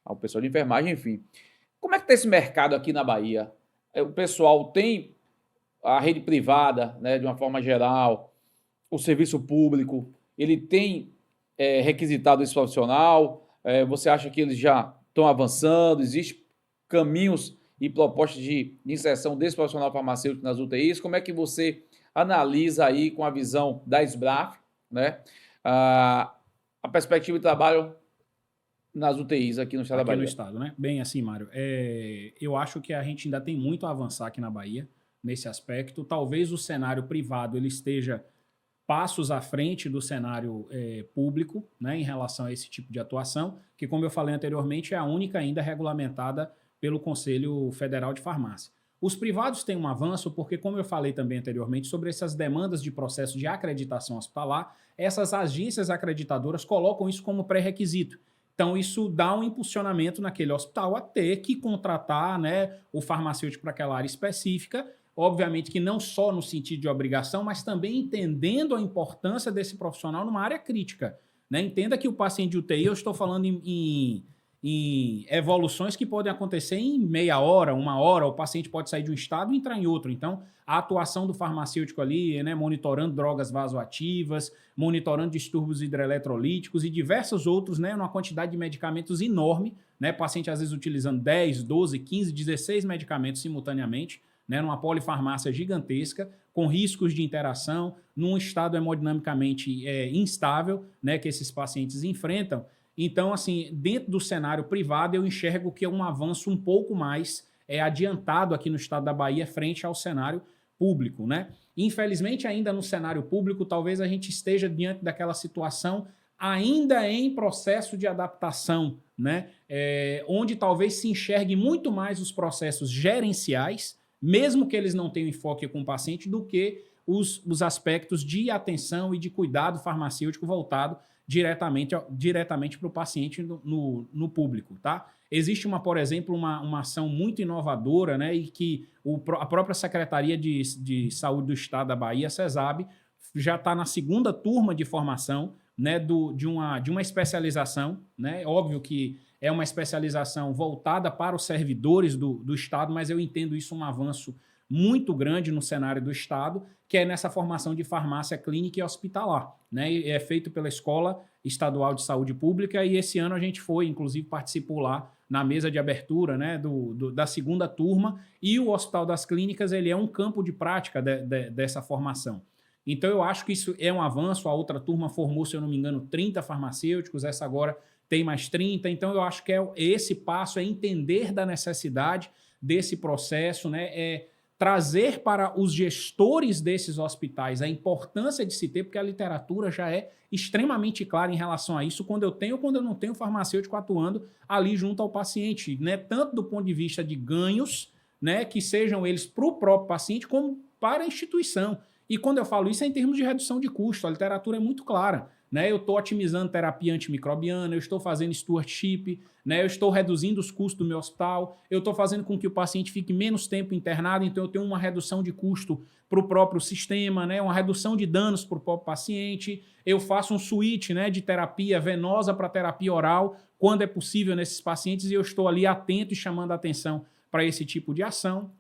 ao pessoal de enfermagem, enfim. Como é que está esse mercado aqui na Bahia? O pessoal tem a rede privada, né, de uma forma geral, o serviço público, ele tem requisitado esse profissional? Você acha que eles já estão avançando? Existem caminhos e propostas de inserção desse profissional farmacêutico nas UTIs? Como é que você analisa aí com a visão da SBRAF, né, a perspectiva de trabalho nas UTIs aqui no estado da Bahia? Aqui no estado, né? Bem assim, Mário, eu acho que a gente ainda tem muito a avançar aqui na Bahia nesse aspecto. Talvez o cenário privado ele esteja passos à frente do cenário público, né, em relação a esse tipo de atuação, que, como eu falei anteriormente, é a única ainda regulamentada pelo Conselho Federal de Farmácia. Os privados têm um avanço porque, como eu falei também anteriormente, sobre essas demandas de processo de acreditação hospitalar, essas agências acreditadoras colocam isso como pré-requisito. Então, isso dá um impulsionamento naquele hospital a ter que contratar, né, o farmacêutico para aquela área específica, obviamente que não só no sentido de obrigação, mas também entendendo a importância desse profissional numa área crítica. Né? Entenda que o paciente de UTI, eu estou falando em evoluções que podem acontecer em meia hora, uma hora, o paciente pode sair de um estado e entrar em outro. Então, a atuação do farmacêutico ali, né, monitorando drogas vasoativas, monitorando distúrbios hidroeletrolíticos e diversos outros, né, numa quantidade de medicamentos enorme, né, paciente às vezes utilizando 10, 12, 15, 16 medicamentos simultaneamente, né, numa polifarmácia gigantesca, com riscos de interação, num estado hemodinamicamente instável, né, que esses pacientes enfrentam. Então, assim, dentro do cenário privado, eu enxergo que é um avanço um pouco mais adiantado aqui no estado da Bahia frente ao cenário público, né? Infelizmente, ainda no cenário público, talvez a gente esteja diante daquela situação ainda em processo de adaptação, né? Onde talvez se enxergue muito mais os processos gerenciais, mesmo que eles não tenham enfoque com o paciente, do que os aspectos de atenção e de cuidado farmacêutico voltado diretamente para o paciente no público, tá? Existe, por exemplo, uma ação muito inovadora, né, e que a própria Secretaria de Saúde do Estado da Bahia, a CESAB, já está na segunda turma de formação, né, de uma especialização, né? Óbvio que é uma especialização voltada para os servidores do Estado, mas eu entendo isso um avanço muito grande no cenário do Estado, que é nessa formação de farmácia clínica e hospitalar. Né? E é feito pela Escola Estadual de Saúde Pública e esse ano a gente foi, inclusive, participou lá na mesa de abertura, né, da segunda turma, e o Hospital das Clínicas ele é um campo de prática dessa formação. Então eu acho que isso é um avanço, a outra turma formou, se eu não me engano, 30 farmacêuticos, essa agora tem mais 30, então eu acho que esse passo é entender da necessidade desse processo, né? Trazer para os gestores desses hospitais a importância de se ter, porque a literatura já é extremamente clara em relação a isso, quando eu não tenho farmacêutico atuando ali junto ao paciente, né? Tanto do ponto de vista de ganhos, né? Que sejam eles para o próprio paciente, como para a instituição. E quando eu falo isso é em termos de redução de custo, a literatura é muito clara. Né, eu estou otimizando terapia antimicrobiana, eu estou fazendo stewardship, né, eu estou reduzindo os custos do meu hospital, eu estou fazendo com que o paciente fique menos tempo internado, então eu tenho uma redução de custo para o próprio sistema, né, uma redução de danos para o próprio paciente, eu faço um switch, né, de terapia venosa para terapia oral, quando é possível nesses pacientes, e eu estou ali atento e chamando a atenção para esse tipo de ação.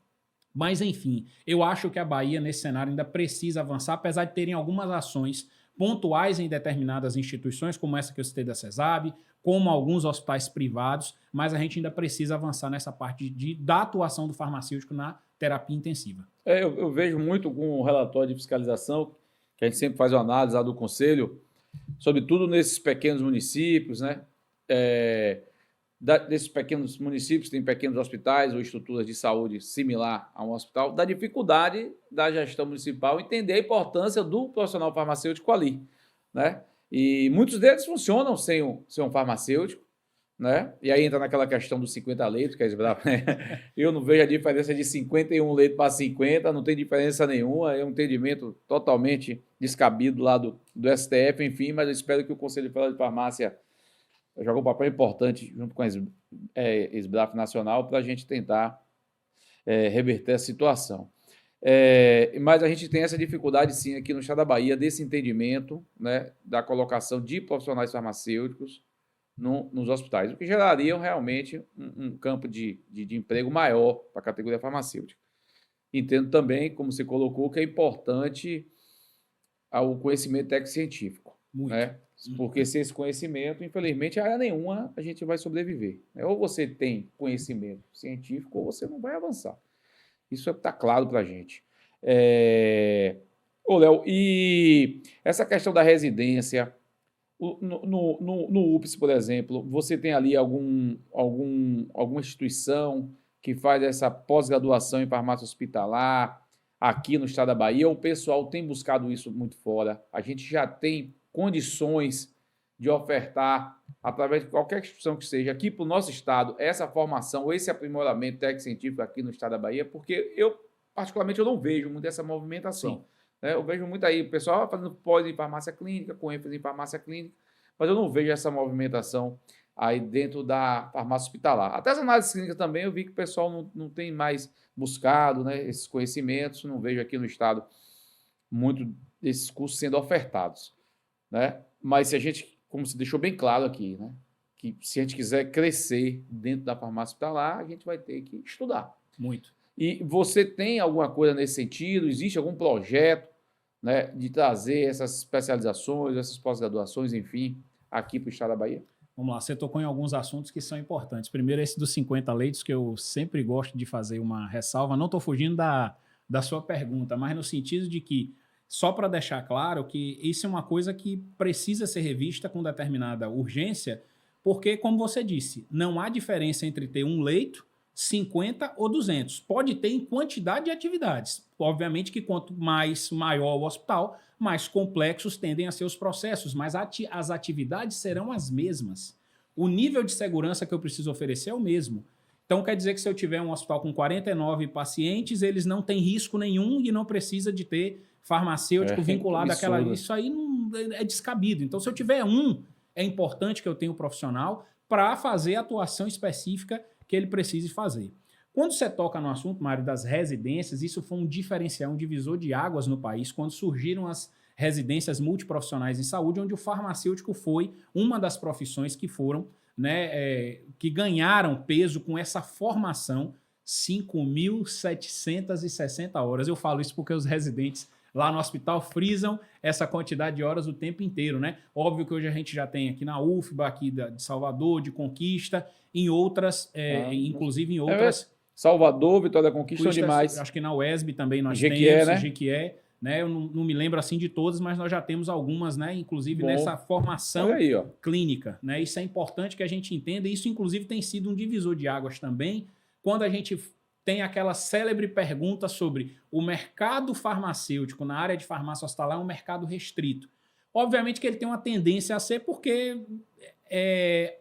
Mas, enfim, eu acho que a Bahia, nesse cenário, ainda precisa avançar, apesar de terem algumas ações pontuais em determinadas instituições, como essa que eu citei da CESAB, como alguns hospitais privados, mas a gente ainda precisa avançar nessa parte da atuação do farmacêutico na terapia intensiva. Eu vejo muito com o relatório de fiscalização, que a gente sempre faz uma análise lá do Conselho, sobretudo nesses pequenos municípios, né? Desses pequenos municípios, tem pequenos hospitais ou estruturas de saúde similar a um hospital, da dificuldade da gestão municipal entender a importância do profissional farmacêutico ali, né? E muitos deles funcionam sem um farmacêutico, né? E aí entra naquela questão dos 50 leitos, que é esbravo, né? Eu não vejo a diferença de 51 leitos para 50, não tem diferença nenhuma, é um entendimento totalmente descabido lá do STF, enfim, mas eu espero que o Conselho Federal de Farmácia joga um papel importante junto com a SBRAF Nacional para a gente tentar reverter a situação. Mas a gente tem essa dificuldade, sim, aqui no estado da Bahia, desse entendimento, né, da colocação de profissionais farmacêuticos nos hospitais, o que geraria realmente um campo de emprego maior para a categoria farmacêutica. Entendo também, como você colocou, que é importante o conhecimento técnico-científico, né? Porque sem esse conhecimento, infelizmente, área nenhuma a gente vai sobreviver. Ou você tem conhecimento científico ou você não vai avançar. Isso está claro para a gente. Ô, Léo, e essa questão da residência, no UPS, por exemplo, você tem ali alguma instituição que faz essa pós-graduação em farmácia hospitalar aqui no estado da Bahia, ou o pessoal tem buscado isso muito fora? A gente já tem condições de ofertar, através de qualquer instituição que seja, aqui para o nosso estado, essa formação, esse aprimoramento técnico-científico aqui no estado da Bahia, porque particularmente, eu não vejo muito essa movimentação. Né? Eu vejo muito aí o pessoal fazendo pós em farmácia clínica, com ênfase em farmácia clínica, mas eu não vejo essa movimentação aí dentro da farmácia hospitalar. Até as análises clínicas também, eu vi que o pessoal não tem mais buscado, né, esses conhecimentos, não vejo aqui no estado muito desses cursos sendo ofertados. Né? Mas se a gente, como você deixou bem claro aqui, né, que se a gente quiser crescer dentro da farmácia hospitalar, a gente vai ter que estudar. Muito. E você tem alguma coisa nesse sentido? Existe algum projeto, né, de trazer essas especializações, essas pós-graduações, enfim, aqui para o estado da Bahia? Vamos lá, você tocou em alguns assuntos que são importantes. Primeiro, esse dos 50 leitos, que eu sempre gosto de fazer uma ressalva. Não estou fugindo da sua pergunta, mas no sentido de que, só para deixar claro que isso é uma coisa que precisa ser revista com determinada urgência, porque, como você disse, não há diferença entre ter um leito, 50 ou 200. Pode ter em quantidade de atividades. Obviamente que quanto maior o hospital, mais complexos tendem a ser os processos, mas as atividades serão as mesmas. O nível de segurança que eu preciso oferecer é o mesmo. Então, quer dizer que se eu tiver um hospital com 49 pacientes, eles não têm risco nenhum e não precisa de ter farmacêutico vinculado àquela... Isso aí não é descabido. Então, se eu tiver é importante que eu tenha um profissional para fazer a atuação específica que ele precise fazer. Quando você toca no assunto, Mário, das residências, isso foi um diferencial, um divisor de águas no país, quando surgiram as residências multiprofissionais em saúde, onde o farmacêutico foi uma das profissões que foram, né, que ganharam peso com essa formação, 5.760 horas. Eu falo isso porque os residentes lá no hospital frisam essa quantidade de horas o tempo inteiro, né? Óbvio que hoje a gente já tem aqui na UFBA, aqui de Salvador, de Conquista, em outras, inclusive em outras... Salvador, Vitória da Conquista, são demais. Acho que na UESB também nós Jequié, temos, Jequié, né? Eu não me lembro assim de todas, mas nós já temos algumas, né? Inclusive nessa formação clínica, né? Isso é importante que a gente entenda, isso inclusive tem sido um divisor de águas também, quando a gente tem aquela célebre pergunta sobre o mercado farmacêutico na área de farmácia hospitalar é um mercado restrito. Obviamente que ele tem uma tendência a ser porque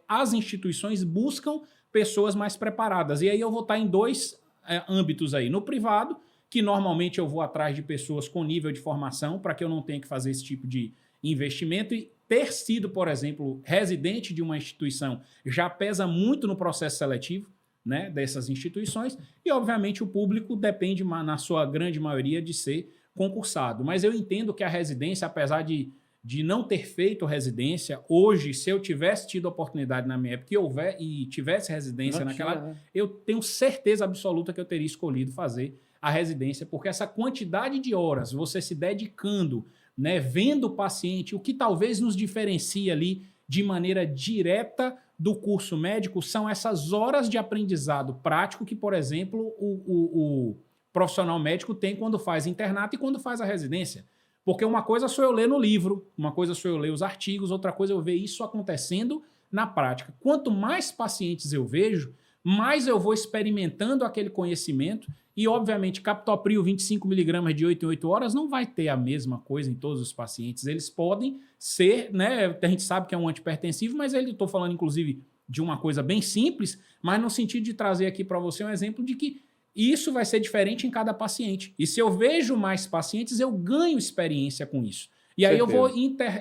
as instituições buscam pessoas mais preparadas. E aí eu vou estar em dois âmbitos aí. No privado, que normalmente eu vou atrás de pessoas com nível de formação para que eu não tenha que fazer esse tipo de investimento e ter sido, por exemplo, residente de uma instituição já pesa muito no processo seletivo, né, dessas instituições e, obviamente, o público depende, na sua grande maioria, de ser concursado. Mas eu entendo que a residência, apesar de não ter feito residência, hoje, se eu tivesse tido oportunidade na minha época e tivesse residência naquela, eu tenho certeza absoluta que eu teria escolhido fazer a residência, porque essa quantidade de horas, você se dedicando, né, vendo o paciente, o que talvez nos diferencie ali de maneira direta do curso médico são essas horas de aprendizado prático que, por exemplo, o profissional médico tem quando faz internato e quando faz a residência. Porque uma coisa sou eu ler no livro, uma coisa sou eu ler os artigos, outra coisa é eu ver isso acontecendo na prática. Quanto mais pacientes eu vejo, mais eu vou experimentando aquele conhecimento e, obviamente, captopril 25mg de 8 em 8 horas não vai ter a mesma coisa em todos os pacientes. Eles podem ser, né? A gente sabe que é um antipertensivo, mas estou falando, inclusive, de uma coisa bem simples, mas no sentido de trazer aqui para você um exemplo de que isso vai ser diferente em cada paciente. E se eu vejo mais pacientes, eu ganho experiência com isso. E aí eu vou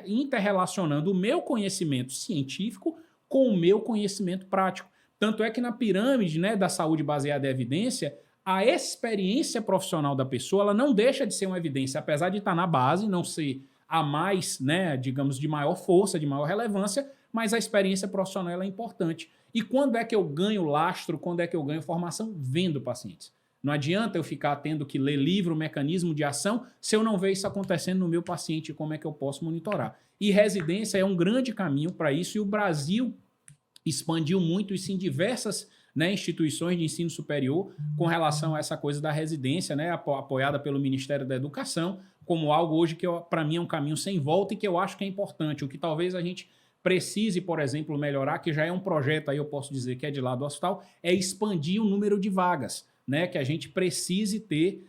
interrelacionando o meu conhecimento científico com o meu conhecimento prático. Tanto é que na pirâmide, né, da saúde baseada em evidência, a experiência profissional da pessoa ela não deixa de ser uma evidência, apesar de estar na base, não ser a mais, né, digamos, de maior força, de maior relevância, mas a experiência profissional ela é importante. E quando é que eu ganho lastro, quando é que eu ganho formação? Vendo pacientes. Não adianta eu ficar tendo que ler livro, mecanismo de ação, se eu não ver isso acontecendo no meu paciente, como é que eu posso monitorar? E residência é um grande caminho para isso, e o Brasil expandiu muito isso em diversas, né, instituições de ensino superior com relação a essa coisa da residência, né, apoiada pelo Ministério da Educação, como algo hoje que para mim é um caminho sem volta e que eu acho que é importante, o que talvez a gente precise, por exemplo, melhorar, que já é um projeto, aí eu posso dizer que é de lá do hospital, é expandir o número de vagas, né, que a gente precise ter,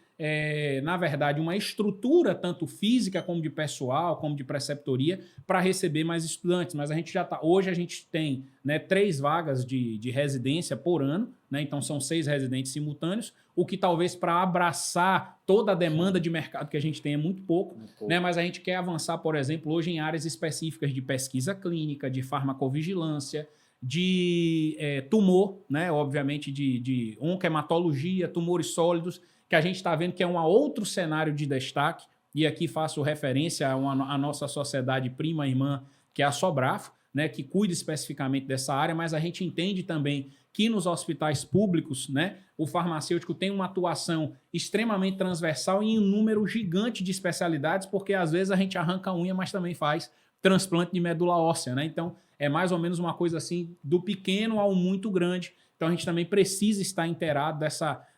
na verdade, uma estrutura tanto física como de pessoal, como de preceptoria, para receber mais estudantes. Mas a gente já está. Hoje a gente tem, né, 3 vagas de residência por ano, né, então são 6 residentes simultâneos, o que talvez para abraçar toda a demanda de mercado que a gente tem é muito pouco, né, mas a gente quer avançar, por exemplo, hoje em áreas específicas de pesquisa clínica, de farmacovigilância, de tumor, né, obviamente de oncohematologia, tumores sólidos, que a gente está vendo que é um outro cenário de destaque, e aqui faço referência a nossa sociedade prima e irmã, que é a Sobrafo, né, que cuida especificamente dessa área, mas a gente entende também que nos hospitais públicos, né, o farmacêutico tem uma atuação extremamente transversal em um número gigante de especialidades, porque às vezes a gente arranca a unha, mas também faz transplante de medula óssea, né? Então é mais ou menos uma coisa assim do pequeno ao muito grande. Então a gente também precisa estar inteirado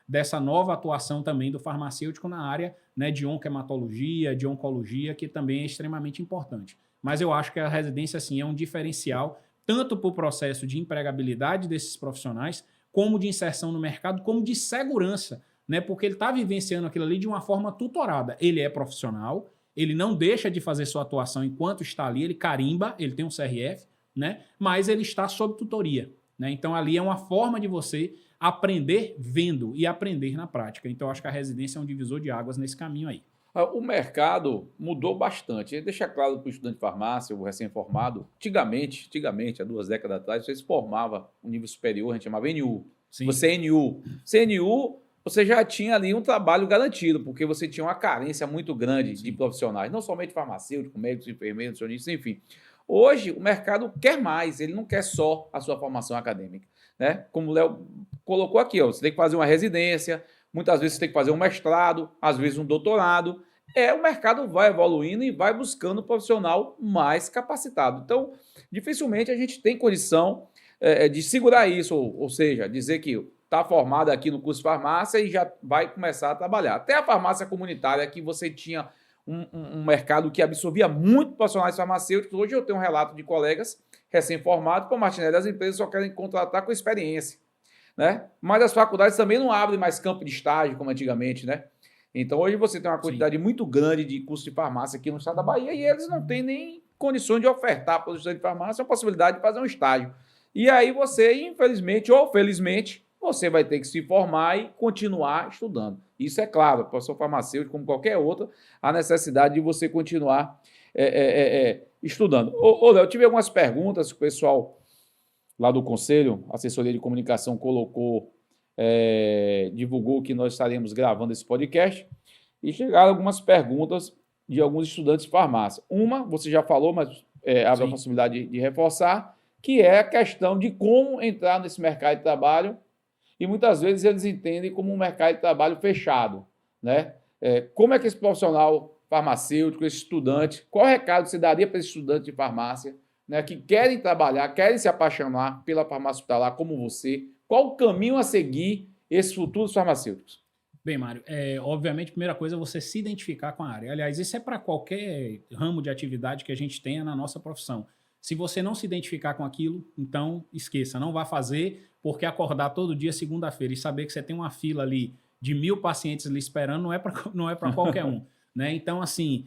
dessa nova atuação também do farmacêutico na área, né, de oncohematologia, de oncologia, que também é extremamente importante. Mas eu acho que a residência, assim, é um diferencial tanto para o processo de empregabilidade desses profissionais, como de inserção no mercado, como de segurança, né? Porque ele está vivenciando aquilo ali de uma forma tutorada. Ele é profissional, ele não deixa de fazer sua atuação enquanto está ali, ele carimba, ele tem um CRF, né? Mas ele está sob tutoria, né? Então ali é uma forma de você aprender vendo e aprender na prática. Então acho que a residência é um divisor de águas nesse caminho aí. O mercado mudou bastante. Deixa claro para o estudante de farmácia, o recém-formado, antigamente, há 2 décadas atrás, você se formava um nível superior, a gente chamava NU. Sim. Você NU. CNU, você já tinha ali um trabalho garantido, porque você tinha uma carência muito grande de profissionais, não somente farmacêuticos, médicos, enfermeiros, nutricionistas, enfim. Hoje, o mercado quer mais, ele não quer só a sua formação acadêmica, né? Como o Léo colocou aqui, ó, você tem que fazer uma residência, muitas vezes você tem que fazer um mestrado, às vezes um doutorado. O mercado vai evoluindo e vai buscando um profissional mais capacitado. Então, dificilmente a gente tem condição de segurar isso, ou seja, dizer que está formado aqui no curso de farmácia e já vai começar a trabalhar. Até a farmácia comunitária, que você tinha um mercado que absorvia muito profissionais farmacêuticos. Hoje eu tenho um relato de colegas recém-formados, para Martinelli, as empresas só querem contratar com experiência. né? Mas as faculdades também não abrem mais campo de estágio como antigamente, né? Então hoje você tem uma quantidade muito grande de cursos de farmácia aqui no estado da Bahia e eles não têm nem condições de ofertar para os estudantes de farmácia a possibilidade de fazer um estágio. E aí você, infelizmente ou felizmente, você vai ter que se formar e continuar estudando. Isso é claro, professor farmacêutico, como qualquer outro, a necessidade de você continuar estudando. Léo, eu tive algumas perguntas que o pessoal lá do Conselho, assessoria de comunicação, divulgou que nós estaremos gravando esse podcast e chegaram algumas perguntas de alguns estudantes de farmácia. Uma, você já falou, mas abre a possibilidade de reforçar, que é a questão de como entrar nesse mercado de trabalho e muitas vezes eles entendem como um mercado de trabalho fechado, né? Como é que esse profissional farmacêutico, esse estudante, qual recado você daria para esse estudante de farmácia, né, que querem trabalhar, querem se apaixonar pela farmácia hospitalar como você? Qual o caminho a seguir esses futuros farmacêuticos? Bem, Mário, obviamente, a primeira coisa é você se identificar com a área. Aliás, isso é para qualquer ramo de atividade que a gente tenha na nossa profissão. Se você não se identificar com aquilo, então esqueça, não vá fazer, porque acordar todo dia, segunda-feira, e saber que você tem uma fila ali de 1000 pacientes ali esperando, não é para qualquer um. Né? Então, assim,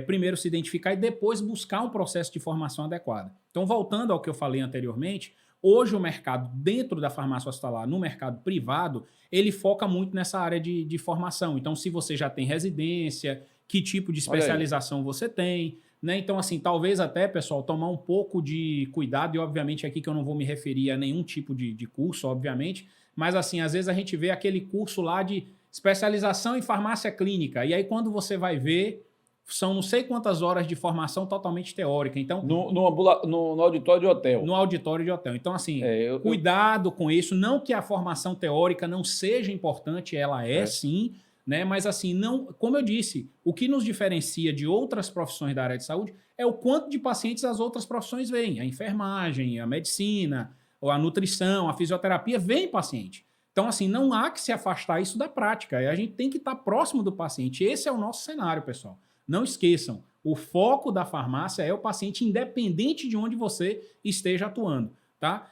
primeiro se identificar e depois buscar um processo de formação adequado. Então, voltando ao que eu falei anteriormente, hoje o mercado dentro da farmácia hospitalar, no mercado privado, ele foca muito nessa área de formação. Então, se você já tem residência, que tipo de especialização você tem, né? Então, assim, talvez até, pessoal, tomar um pouco de cuidado, e obviamente aqui que eu não vou me referir a nenhum tipo de curso, obviamente, mas assim, às vezes a gente vê aquele curso lá de especialização em farmácia clínica, e aí quando você vai ver, são não sei quantas horas de formação totalmente teórica. Então, no auditório de hotel. No auditório de hotel. Então, assim, cuidado com isso. Não que a formação teórica não seja importante, ela sim, né? Mas, assim, não, como eu disse, o que nos diferencia de outras profissões da área de saúde é o quanto de pacientes as outras profissões vêm. A enfermagem, a medicina, a nutrição, a fisioterapia, vem paciente. Então, assim, não há que se afastar isso da prática. A gente tem que estar próximo do paciente. Esse é o nosso cenário, pessoal. Não esqueçam, o foco da farmácia é o paciente, independente de onde você esteja atuando, tá?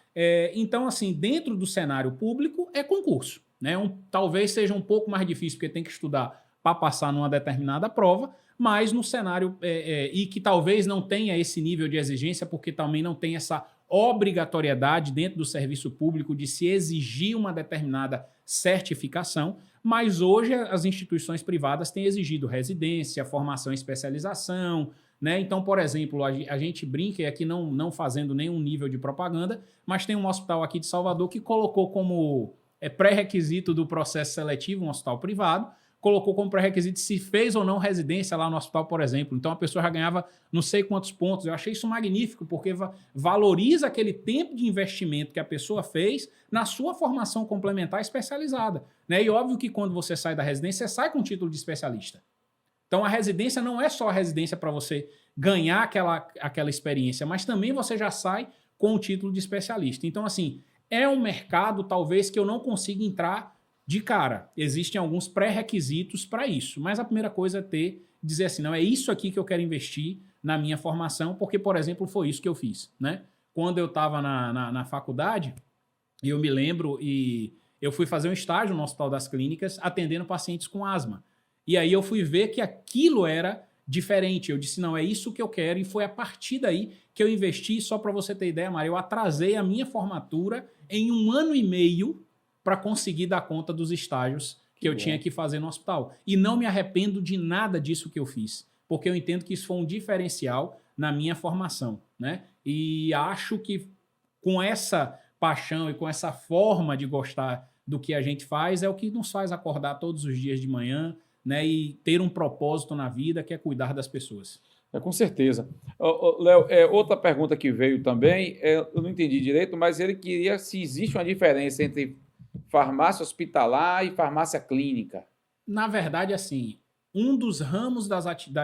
Então, assim, dentro do cenário público é concurso, né? Talvez seja um pouco mais difícil, porque tem que estudar para passar numa determinada prova, mas no cenário, e que talvez não tenha esse nível de exigência, porque também não tem essa obrigatoriedade dentro do serviço público de se exigir uma determinada certificação, mas hoje as instituições privadas têm exigido residência, formação e especialização, né? Então, por exemplo, a gente brinca, e aqui não fazendo nenhum nível de propaganda, mas tem um hospital aqui de Salvador que colocou como pré-requisito do processo seletivo, um hospital privado, colocou como pré-requisito se fez ou não residência lá no hospital, por exemplo. Então, a pessoa já ganhava não sei quantos pontos. Eu achei isso magnífico, porque valoriza aquele tempo de investimento que a pessoa fez na sua formação complementar especializada, né? E óbvio que quando você sai da residência, você sai com o título de especialista. Então, a residência não é só a residência para você ganhar aquela experiência, mas também você já sai com o título de especialista. Então, assim, é um mercado, talvez, que eu não consiga entrar de cara. Existem alguns pré-requisitos para isso, mas a primeira coisa é dizer assim, não, é isso aqui que eu quero investir na minha formação, porque, por exemplo, foi isso que eu fiz, né? Quando eu estava na faculdade, eu me lembro, e eu fui fazer um estágio no Hospital das Clínicas atendendo pacientes com asma. E aí eu fui ver que aquilo era diferente. Eu disse, não, é isso que eu quero, e foi a partir daí que eu investi. Só para você ter ideia, Mário, eu atrasei a minha formatura em 1 ano e meio para conseguir dar conta dos estágios que eu tinha que fazer no hospital. E não me arrependo de nada disso que eu fiz, porque eu entendo que isso foi um diferencial na minha formação, né? E acho que com essa paixão e com essa forma de gostar do que a gente faz é o que nos faz acordar todos os dias de manhã, né? E ter um propósito na vida, que é cuidar das pessoas. Com certeza. Léo, outra pergunta que veio também, eu não entendi direito, mas ele queria se existe uma diferença entre farmácia hospitalar e farmácia clínica. Na verdade, assim, um dos ramos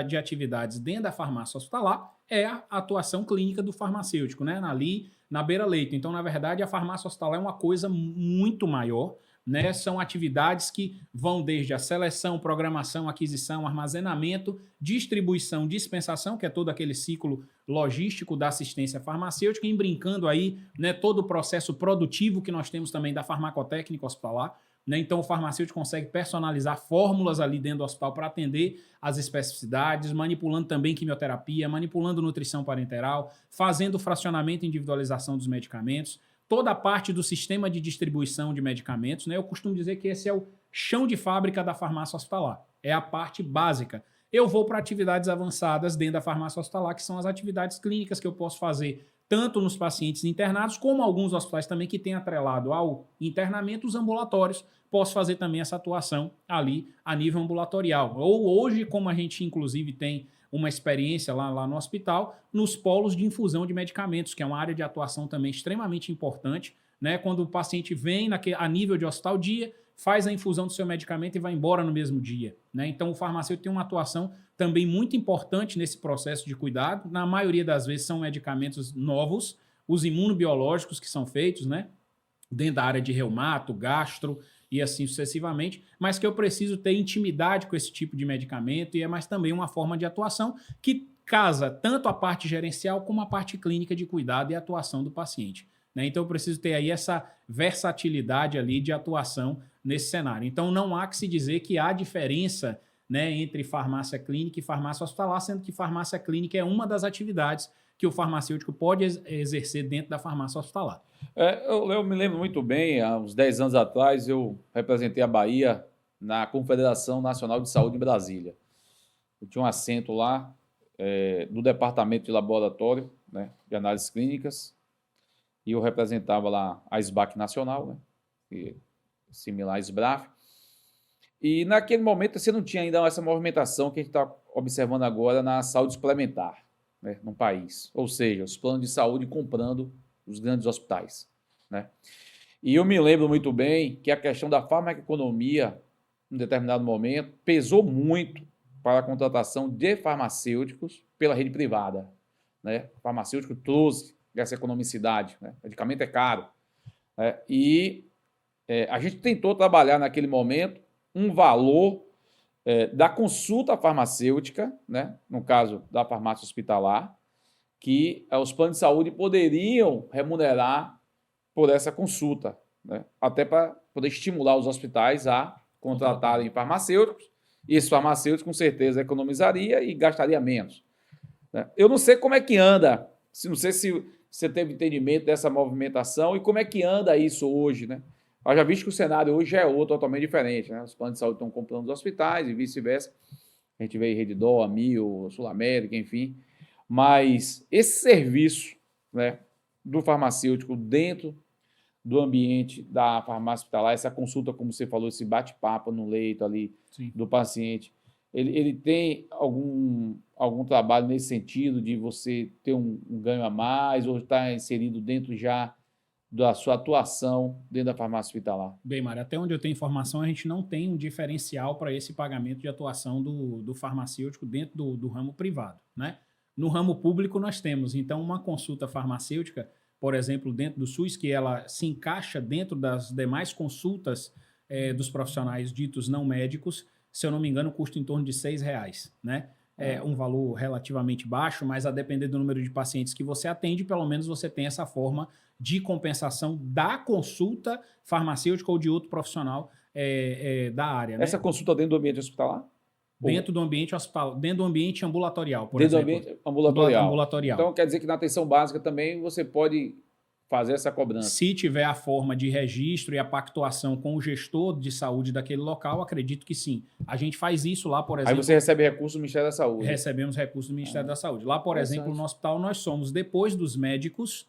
de atividades dentro da farmácia hospitalar é a atuação clínica do farmacêutico, né? Ali na beira-leito. Então, na verdade, a farmácia hospitalar é uma coisa muito maior, né? São atividades que vão desde a seleção, programação, aquisição, armazenamento, distribuição, dispensação, que é todo aquele ciclo logístico da assistência farmacêutica, embrincando aí, né, todo o processo produtivo que nós temos também da farmacotécnica hospitalar, né? Então o farmacêutico consegue personalizar fórmulas ali dentro do hospital para atender as especificidades, manipulando também quimioterapia, manipulando nutrição parenteral, fazendo fracionamento e individualização dos medicamentos, toda a parte do sistema de distribuição de medicamentos, né? Eu costumo dizer que esse é o chão de fábrica da farmácia hospitalar, é a parte básica. Eu vou para atividades avançadas dentro da farmácia hospitalar, que são as atividades clínicas que eu posso fazer tanto nos pacientes internados, como alguns hospitais também que têm atrelado ao internamento os ambulatórios. Posso fazer também essa atuação ali a nível ambulatorial. Ou hoje, como a gente inclusive tem uma experiência lá no hospital, nos polos de infusão de medicamentos, que é uma área de atuação também extremamente importante, né? Quando o paciente vem a nível de hospital dia, faz a infusão do seu medicamento e vai embora no mesmo dia, né? Então o farmacêutico tem uma atuação também muito importante nesse processo de cuidado. Na maioria das vezes são medicamentos novos, os imunobiológicos que são feitos, né, dentro da área de reumato, gastro e assim sucessivamente, mas que eu preciso ter intimidade com esse tipo de medicamento e é mais também uma forma de atuação que casa tanto a parte gerencial como a parte clínica de cuidado e atuação do paciente, né? Então eu preciso ter aí essa versatilidade ali de atuação nesse cenário. Então não há que se dizer que há diferença, né, entre farmácia clínica e farmácia hospitalar, sendo que farmácia clínica é uma das atividades que o farmacêutico pode exercer dentro da farmácia hospitalar. Eu me lembro muito bem, há uns 10 anos atrás, eu representei a Bahia na Confederação Nacional de Saúde em Brasília. Eu tinha um assento lá no departamento de laboratório, né, de análises clínicas, e eu representava lá a SBAC Nacional, né, que é similar à SBRAF. E naquele momento você não tinha ainda essa movimentação que a gente está observando agora na saúde suplementar, né, no país. Ou seja, os planos de saúde comprando os grandes hospitais, né? E eu me lembro muito bem que a questão da farmacoeconomia, em determinado momento, pesou muito para a contratação de farmacêuticos pela rede privada, né? O farmacêutico trouxe essa economicidade, né? O medicamento é caro, né? A gente tentou trabalhar naquele momento um valor da consulta farmacêutica, né? No caso da farmácia hospitalar, que os planos de saúde poderiam remunerar por essa consulta, né? Até para poder estimular os hospitais a contratarem farmacêuticos, e esses farmacêuticos com certeza economizaria e gastaria menos, né? Eu não sei como é que anda, não sei se você teve entendimento dessa movimentação e como é que anda isso hoje, né? Eu já visto que o cenário hoje é outro, totalmente diferente, né? Os planos de saúde estão comprando os hospitais e vice-versa. A gente vê Redidol, Amil, Sul América, enfim. Mas esse serviço, né, do farmacêutico dentro do ambiente da farmácia hospitalar, essa consulta, como você falou, esse bate-papo no leito ali, sim, do paciente, ele tem algum trabalho nesse sentido de você ter um ganho a mais ou estar inserido dentro já da sua atuação dentro da farmácia hospitalar? Bem, Mário, até onde eu tenho informação, a gente não tem um diferencial para esse pagamento de atuação do farmacêutico dentro do ramo privado, né? No ramo público nós temos, então, uma consulta farmacêutica, por exemplo, dentro do SUS, que ela se encaixa dentro das demais consultas dos profissionais ditos não médicos, se eu não me engano, custa em torno de R$6, né? É um valor relativamente baixo, mas a depender do número de pacientes que você atende, pelo menos você tem essa forma de compensação da consulta farmacêutica ou de outro profissional da área, né? Essa consulta dentro do ambiente hospitalar? Dentro do ambiente hospitalar, dentro do ambiente ambulatorial, por exemplo. Dentro do ambiente ambulatorial. Então, quer dizer que na atenção básica também você pode fazer essa cobrança. Se tiver a forma de registro e a pactuação com o gestor de saúde daquele local, acredito que sim. A gente faz isso lá, por exemplo... Aí você recebe recurso do Ministério da Saúde. Recebemos recursos do Ministério da Saúde. Lá, por exemplo, no hospital, nós somos, depois dos médicos,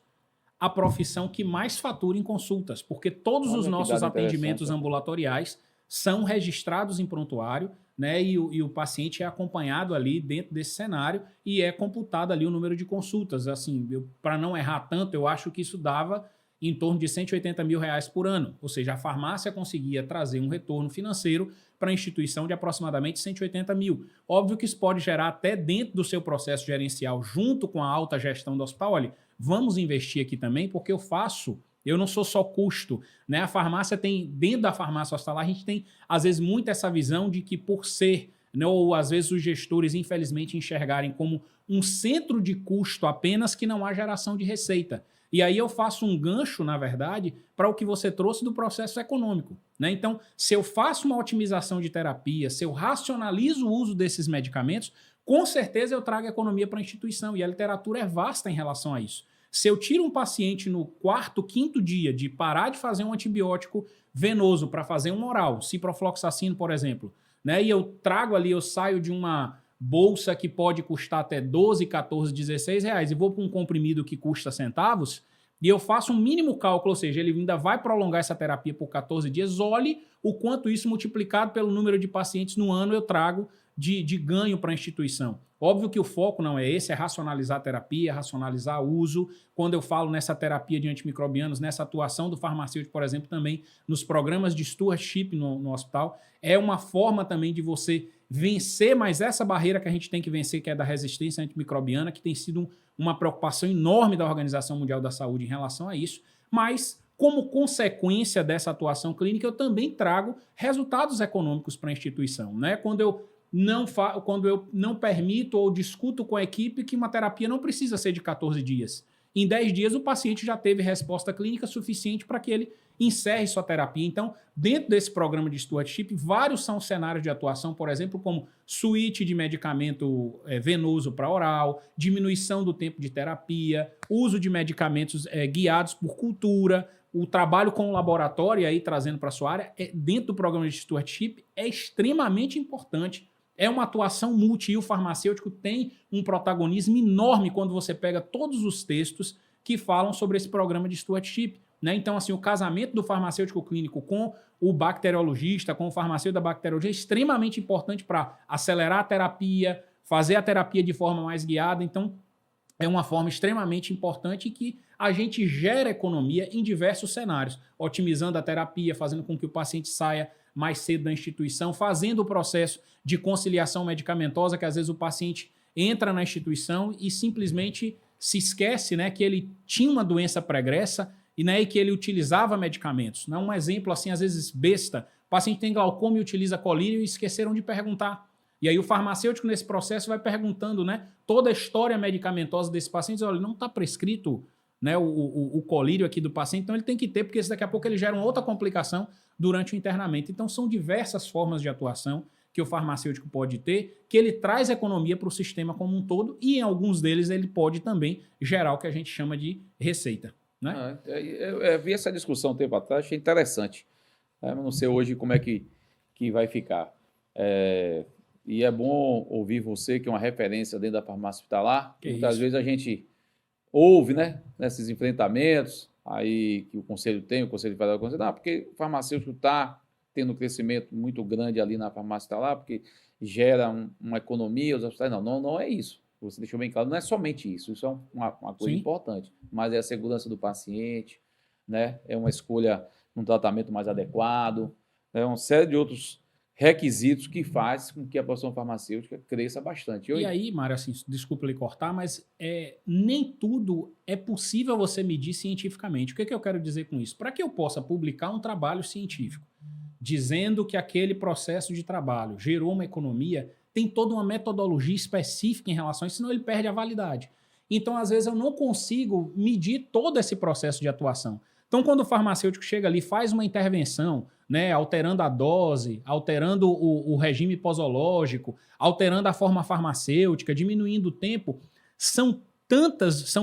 a profissão que mais fatura em consultas, porque todos os nossos atendimentos ambulatoriais são registrados em prontuário, né? E o paciente é acompanhado ali dentro desse cenário e é computado ali o número de consultas. Assim, para não errar tanto, eu acho que isso dava em torno de R$180 mil por ano. Ou seja, a farmácia conseguia trazer um retorno financeiro para a instituição de aproximadamente 180 mil. Óbvio que isso pode gerar até dentro do seu processo gerencial, junto com a alta gestão do hospital. Olha, vamos investir aqui também, porque eu faço Eu não sou só custo, né? A farmácia tem, dentro da farmácia hospitalar, a gente tem, às vezes, muito essa visão de que por ser, né, ou às vezes os gestores, infelizmente, enxergarem como um centro de custo apenas que não há geração de receita. E aí eu faço um gancho, na verdade, para o que você trouxe do processo econômico, né? Então, se eu faço uma otimização de terapia, se eu racionalizo o uso desses medicamentos, com certeza eu trago economia para a instituição, e a literatura é vasta em relação a isso. Se eu tiro um paciente no quarto, quinto dia de parar de fazer um antibiótico venoso para fazer um oral, ciprofloxacino, por exemplo, né, e eu trago ali, eu saio de uma bolsa que pode custar até 12, 14, 16 reais e vou para um comprimido que custa centavos, e eu faço um mínimo cálculo, ou seja, ele ainda vai prolongar essa terapia por 14 dias, olhe o quanto isso multiplicado pelo número de pacientes no ano eu trago de ganho para a instituição. Óbvio que o foco não é esse, é racionalizar a terapia, racionalizar o uso. Quando eu falo nessa terapia de antimicrobianos, nessa atuação do farmacêutico, por exemplo, também nos programas de stewardship no hospital, é uma forma também de você vencer mais essa barreira que a gente tem que vencer, que é da resistência antimicrobiana, que tem sido uma preocupação enorme da Organização Mundial da Saúde em relação a isso, mas como consequência dessa atuação clínica, eu também trago resultados econômicos para a instituição, né? Quando eu não permito ou discuto com a equipe que uma terapia não precisa ser de 14 dias. Em 10 dias, o paciente já teve resposta clínica suficiente para que ele encerre sua terapia. Então, dentro desse programa de stewardship, vários são os cenários de atuação, por exemplo, como switch de medicamento venoso para oral, diminuição do tempo de terapia, uso de medicamentos guiados por cultura, o trabalho com o laboratório, e aí trazendo para a sua área, dentro do programa de stewardship, é extremamente importante. É uma atuação multi e o farmacêutico tem um protagonismo enorme quando você pega todos os textos que falam sobre esse programa de stewardship, né? Então, assim, o casamento do farmacêutico clínico com o bacteriologista, com o farmacêutico da bacteriologia é extremamente importante para acelerar a terapia, fazer a terapia de forma mais guiada. Então, é uma forma extremamente importante que a gente gera economia em diversos cenários, otimizando a terapia, fazendo com que o paciente saia mais cedo da instituição, fazendo o processo de conciliação medicamentosa, que às vezes o paciente entra na instituição e simplesmente se esquece, né, que ele tinha uma doença pregressa e, né, e que ele utilizava medicamentos. Não, um exemplo assim, às vezes besta, o paciente tem glaucoma e utiliza colírio e esqueceram de perguntar. E aí o farmacêutico nesse processo vai perguntando, né, toda a história medicamentosa desse paciente, olha, não está prescrito, né, o colírio aqui do paciente, então ele tem que ter, porque daqui a pouco ele gera uma outra complicação durante o internamento. Então são diversas formas de atuação que o farmacêutico pode ter, que ele traz economia para o sistema como um todo, e em alguns deles ele pode também gerar o que a gente chama de receita, né? Eu vi essa discussão um tempo atrás, achei interessante. Não sei hoje como é que vai ficar. E é bom ouvir você, que é uma referência dentro da farmácia hospitalar. Muitas vezes a gente ouve, né, nesses enfrentamentos aí que o conselho tem, o conselho federal, porque o farmacêutico está tendo um crescimento muito grande ali na farmácia hospitalar, porque gera uma economia, os hospitais. Não é isso. Você deixou bem claro, não é somente isso. Isso é uma coisa Sim, importante, mas é a segurança do paciente, né? É uma escolha, um tratamento mais adequado, é uma série de outros requisitos que faz com que a profissão farmacêutica cresça bastante. E aí, Mário, assim, desculpa lhe cortar, mas nem tudo é possível você medir cientificamente. O que eu quero dizer com isso? Para que eu possa publicar um trabalho científico dizendo que aquele processo de trabalho gerou uma economia, tem toda uma metodologia específica em relação a isso, senão ele perde a validade. Então, às vezes, eu não consigo medir todo esse processo de atuação. Então, quando o farmacêutico chega ali, faz uma intervenção, né, alterando a dose, alterando o regime posológico, alterando a forma farmacêutica, diminuindo o tempo, são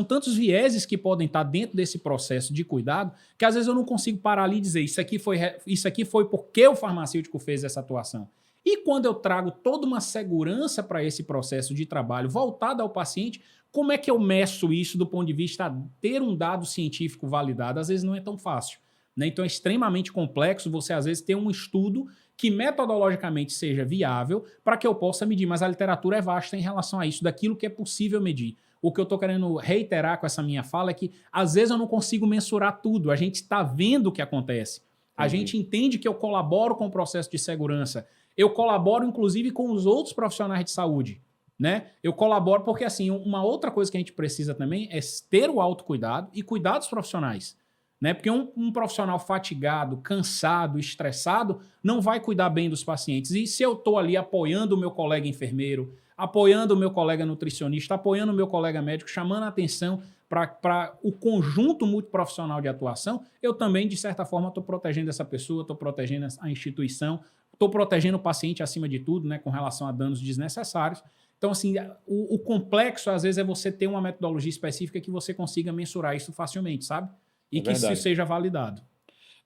tantos vieses que podem estar dentro desse processo de cuidado, que às vezes eu não consigo parar ali e dizer isso aqui foi porque o farmacêutico fez essa atuação. E quando eu trago toda uma segurança para esse processo de trabalho voltado ao paciente, como é que eu meço isso do ponto de vista de ter um dado científico validado? Às vezes não é tão fácil, né? Então é extremamente complexo você às vezes ter um estudo que metodologicamente seja viável para que eu possa medir, mas a literatura é vasta em relação a isso, daquilo que é possível medir. O que eu estou querendo reiterar com essa minha fala é que às vezes eu não consigo mensurar tudo, a gente está vendo o que acontece, a gente entende que eu colaboro com o processo de segurança, eu colaboro inclusive com os outros profissionais de saúde, né? Eu colaboro porque, assim, uma outra coisa que a gente precisa também é ter o autocuidado e cuidar dos profissionais, né? Porque um profissional fatigado, cansado, estressado, não vai cuidar bem dos pacientes. E se eu estou ali apoiando o meu colega enfermeiro, apoiando o meu colega nutricionista, apoiando o meu colega médico, chamando a atenção para o conjunto multiprofissional de atuação, eu também, de certa forma, estou protegendo essa pessoa, estou protegendo a instituição, estou protegendo o paciente acima de tudo, né, com relação a danos desnecessários. Então, assim, o complexo, às vezes, é você ter uma metodologia específica que você consiga mensurar isso facilmente, sabe? E que isso seja validado.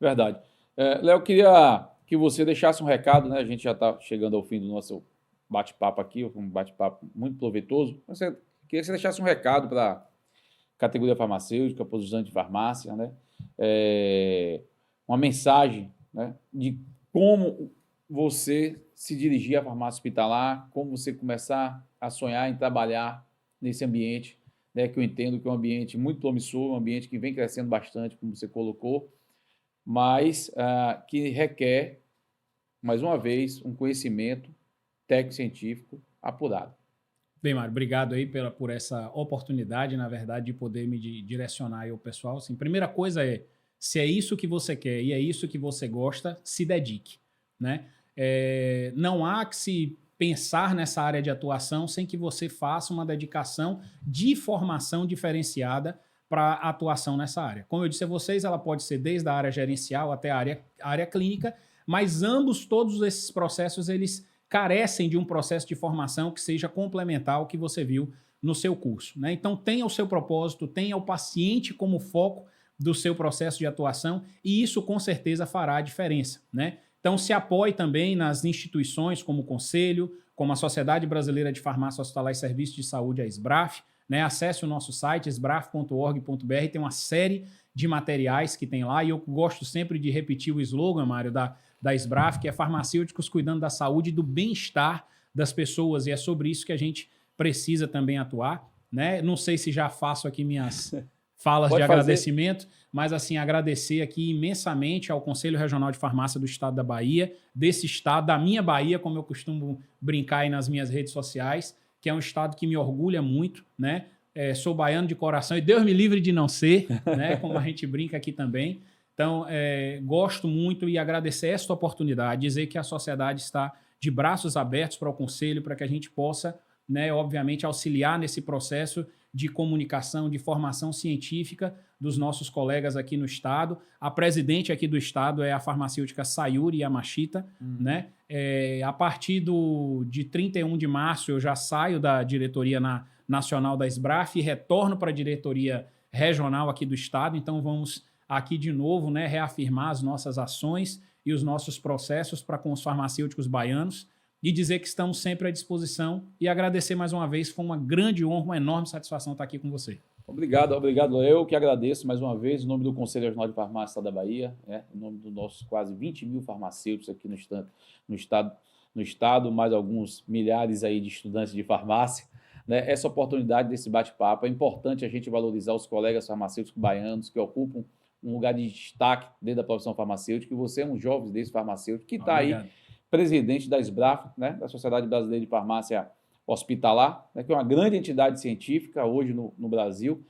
Verdade. Léo, queria que você deixasse um recado, né? A gente já está chegando ao fim do nosso bate-papo aqui, um bate-papo muito proveitoso. Queria que você deixasse um recado para a categoria farmacêutica, para os estudantes de farmácia, né? Uma mensagem, né, de como você se dirigir à farmácia hospitalar, como você começar a sonhar em trabalhar nesse ambiente, né, que eu entendo que é um ambiente muito promissor, um ambiente que vem crescendo bastante, como você colocou, mas que requer, mais uma vez, um conhecimento técnico-científico apurado. Bem, Mário, obrigado aí por essa oportunidade, na verdade, de poder me direcionar aí ao pessoal. Assim, primeira coisa se é isso que você quer e é isso que você gosta, se dedique, né? Não há que se pensar nessa área de atuação sem que você faça uma dedicação de formação diferenciada para a atuação nessa área. Como eu disse a vocês, ela pode ser desde a área gerencial até a área clínica, mas todos esses processos, eles carecem de um processo de formação que seja complementar ao que você viu no seu curso, né? Então, tenha o seu propósito, tenha o paciente como foco do seu processo de atuação e isso, com certeza, fará a diferença, né? Então, se apoie também nas instituições como o Conselho, como a Sociedade Brasileira de Farmácia Hospitalar e Serviços de Saúde, a SBRAF, né? Acesse o nosso site, sbraf.org.br, tem uma série de materiais que tem lá e eu gosto sempre de repetir o slogan, Mário, da SBRAF, que é farmacêuticos cuidando da saúde e do bem-estar das pessoas, e é sobre isso que a gente precisa também atuar, né? Não sei se já faço aqui minhas falas de agradecimento, mas assim, agradecer aqui imensamente ao Conselho Regional de Farmácia do Estado da Bahia, desse estado, da minha Bahia, como eu costumo brincar aí nas minhas redes sociais, que é um estado que me orgulha muito, né? Sou baiano de coração e Deus me livre de não ser, né? Como a gente brinca aqui também. Então, gosto muito e agradecer esta oportunidade, dizer que a sociedade está de braços abertos para o Conselho, para que a gente possa, né, obviamente, auxiliar nesse processo de comunicação, de formação científica dos nossos colegas aqui no Estado. A presidente aqui do Estado é a farmacêutica Sayuri Yamashita, né? A partir de 31 de março, eu já saio da diretoria nacional da SBRAF e retorno para a diretoria regional aqui do Estado, então vamos aqui de novo, né, reafirmar as nossas ações e os nossos processos para com os farmacêuticos baianos e dizer que estamos sempre à disposição e agradecer mais uma vez, foi uma grande honra, uma enorme satisfação estar aqui com você. Obrigado. Eu que agradeço mais uma vez, em nome do Conselho Regional de Farmácia da Bahia, em nome dos nossos quase 20 mil farmacêuticos aqui no estado, mais alguns milhares aí de estudantes de farmácia, né? Essa oportunidade desse bate-papo, é importante a gente valorizar os colegas farmacêuticos baianos que ocupam um lugar de destaque dentro da profissão farmacêutica, e você é um jovem desse farmacêutico que está aí, presidente da SBRAF, né, da Sociedade Brasileira de Farmácia Hospitalar, né, que é uma grande entidade científica hoje no Brasil.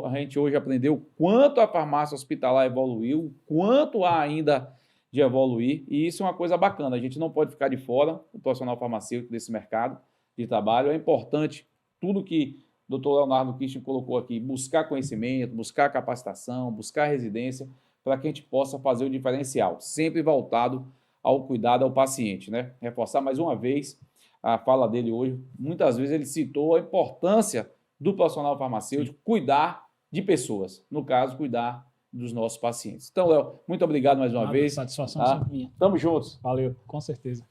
A gente hoje aprendeu o quanto a farmácia hospitalar evoluiu, o quanto há ainda de evoluir, e isso é uma coisa bacana. A gente não pode ficar de fora, o profissional farmacêutico desse mercado de trabalho. É importante tudo que o Dr. Leonardo Christian colocou aqui, buscar conhecimento, buscar capacitação, buscar residência, para que a gente possa fazer o diferencial, sempre voltado ao cuidado ao paciente, né? Reforçar mais uma vez a fala dele hoje. Muitas vezes ele citou a importância do profissional farmacêutico cuidar de pessoas, no caso, cuidar dos nossos pacientes. Então, Léo, muito obrigado mais uma vez. Satisfação sempre minha. Tamo juntos. Valeu, com certeza.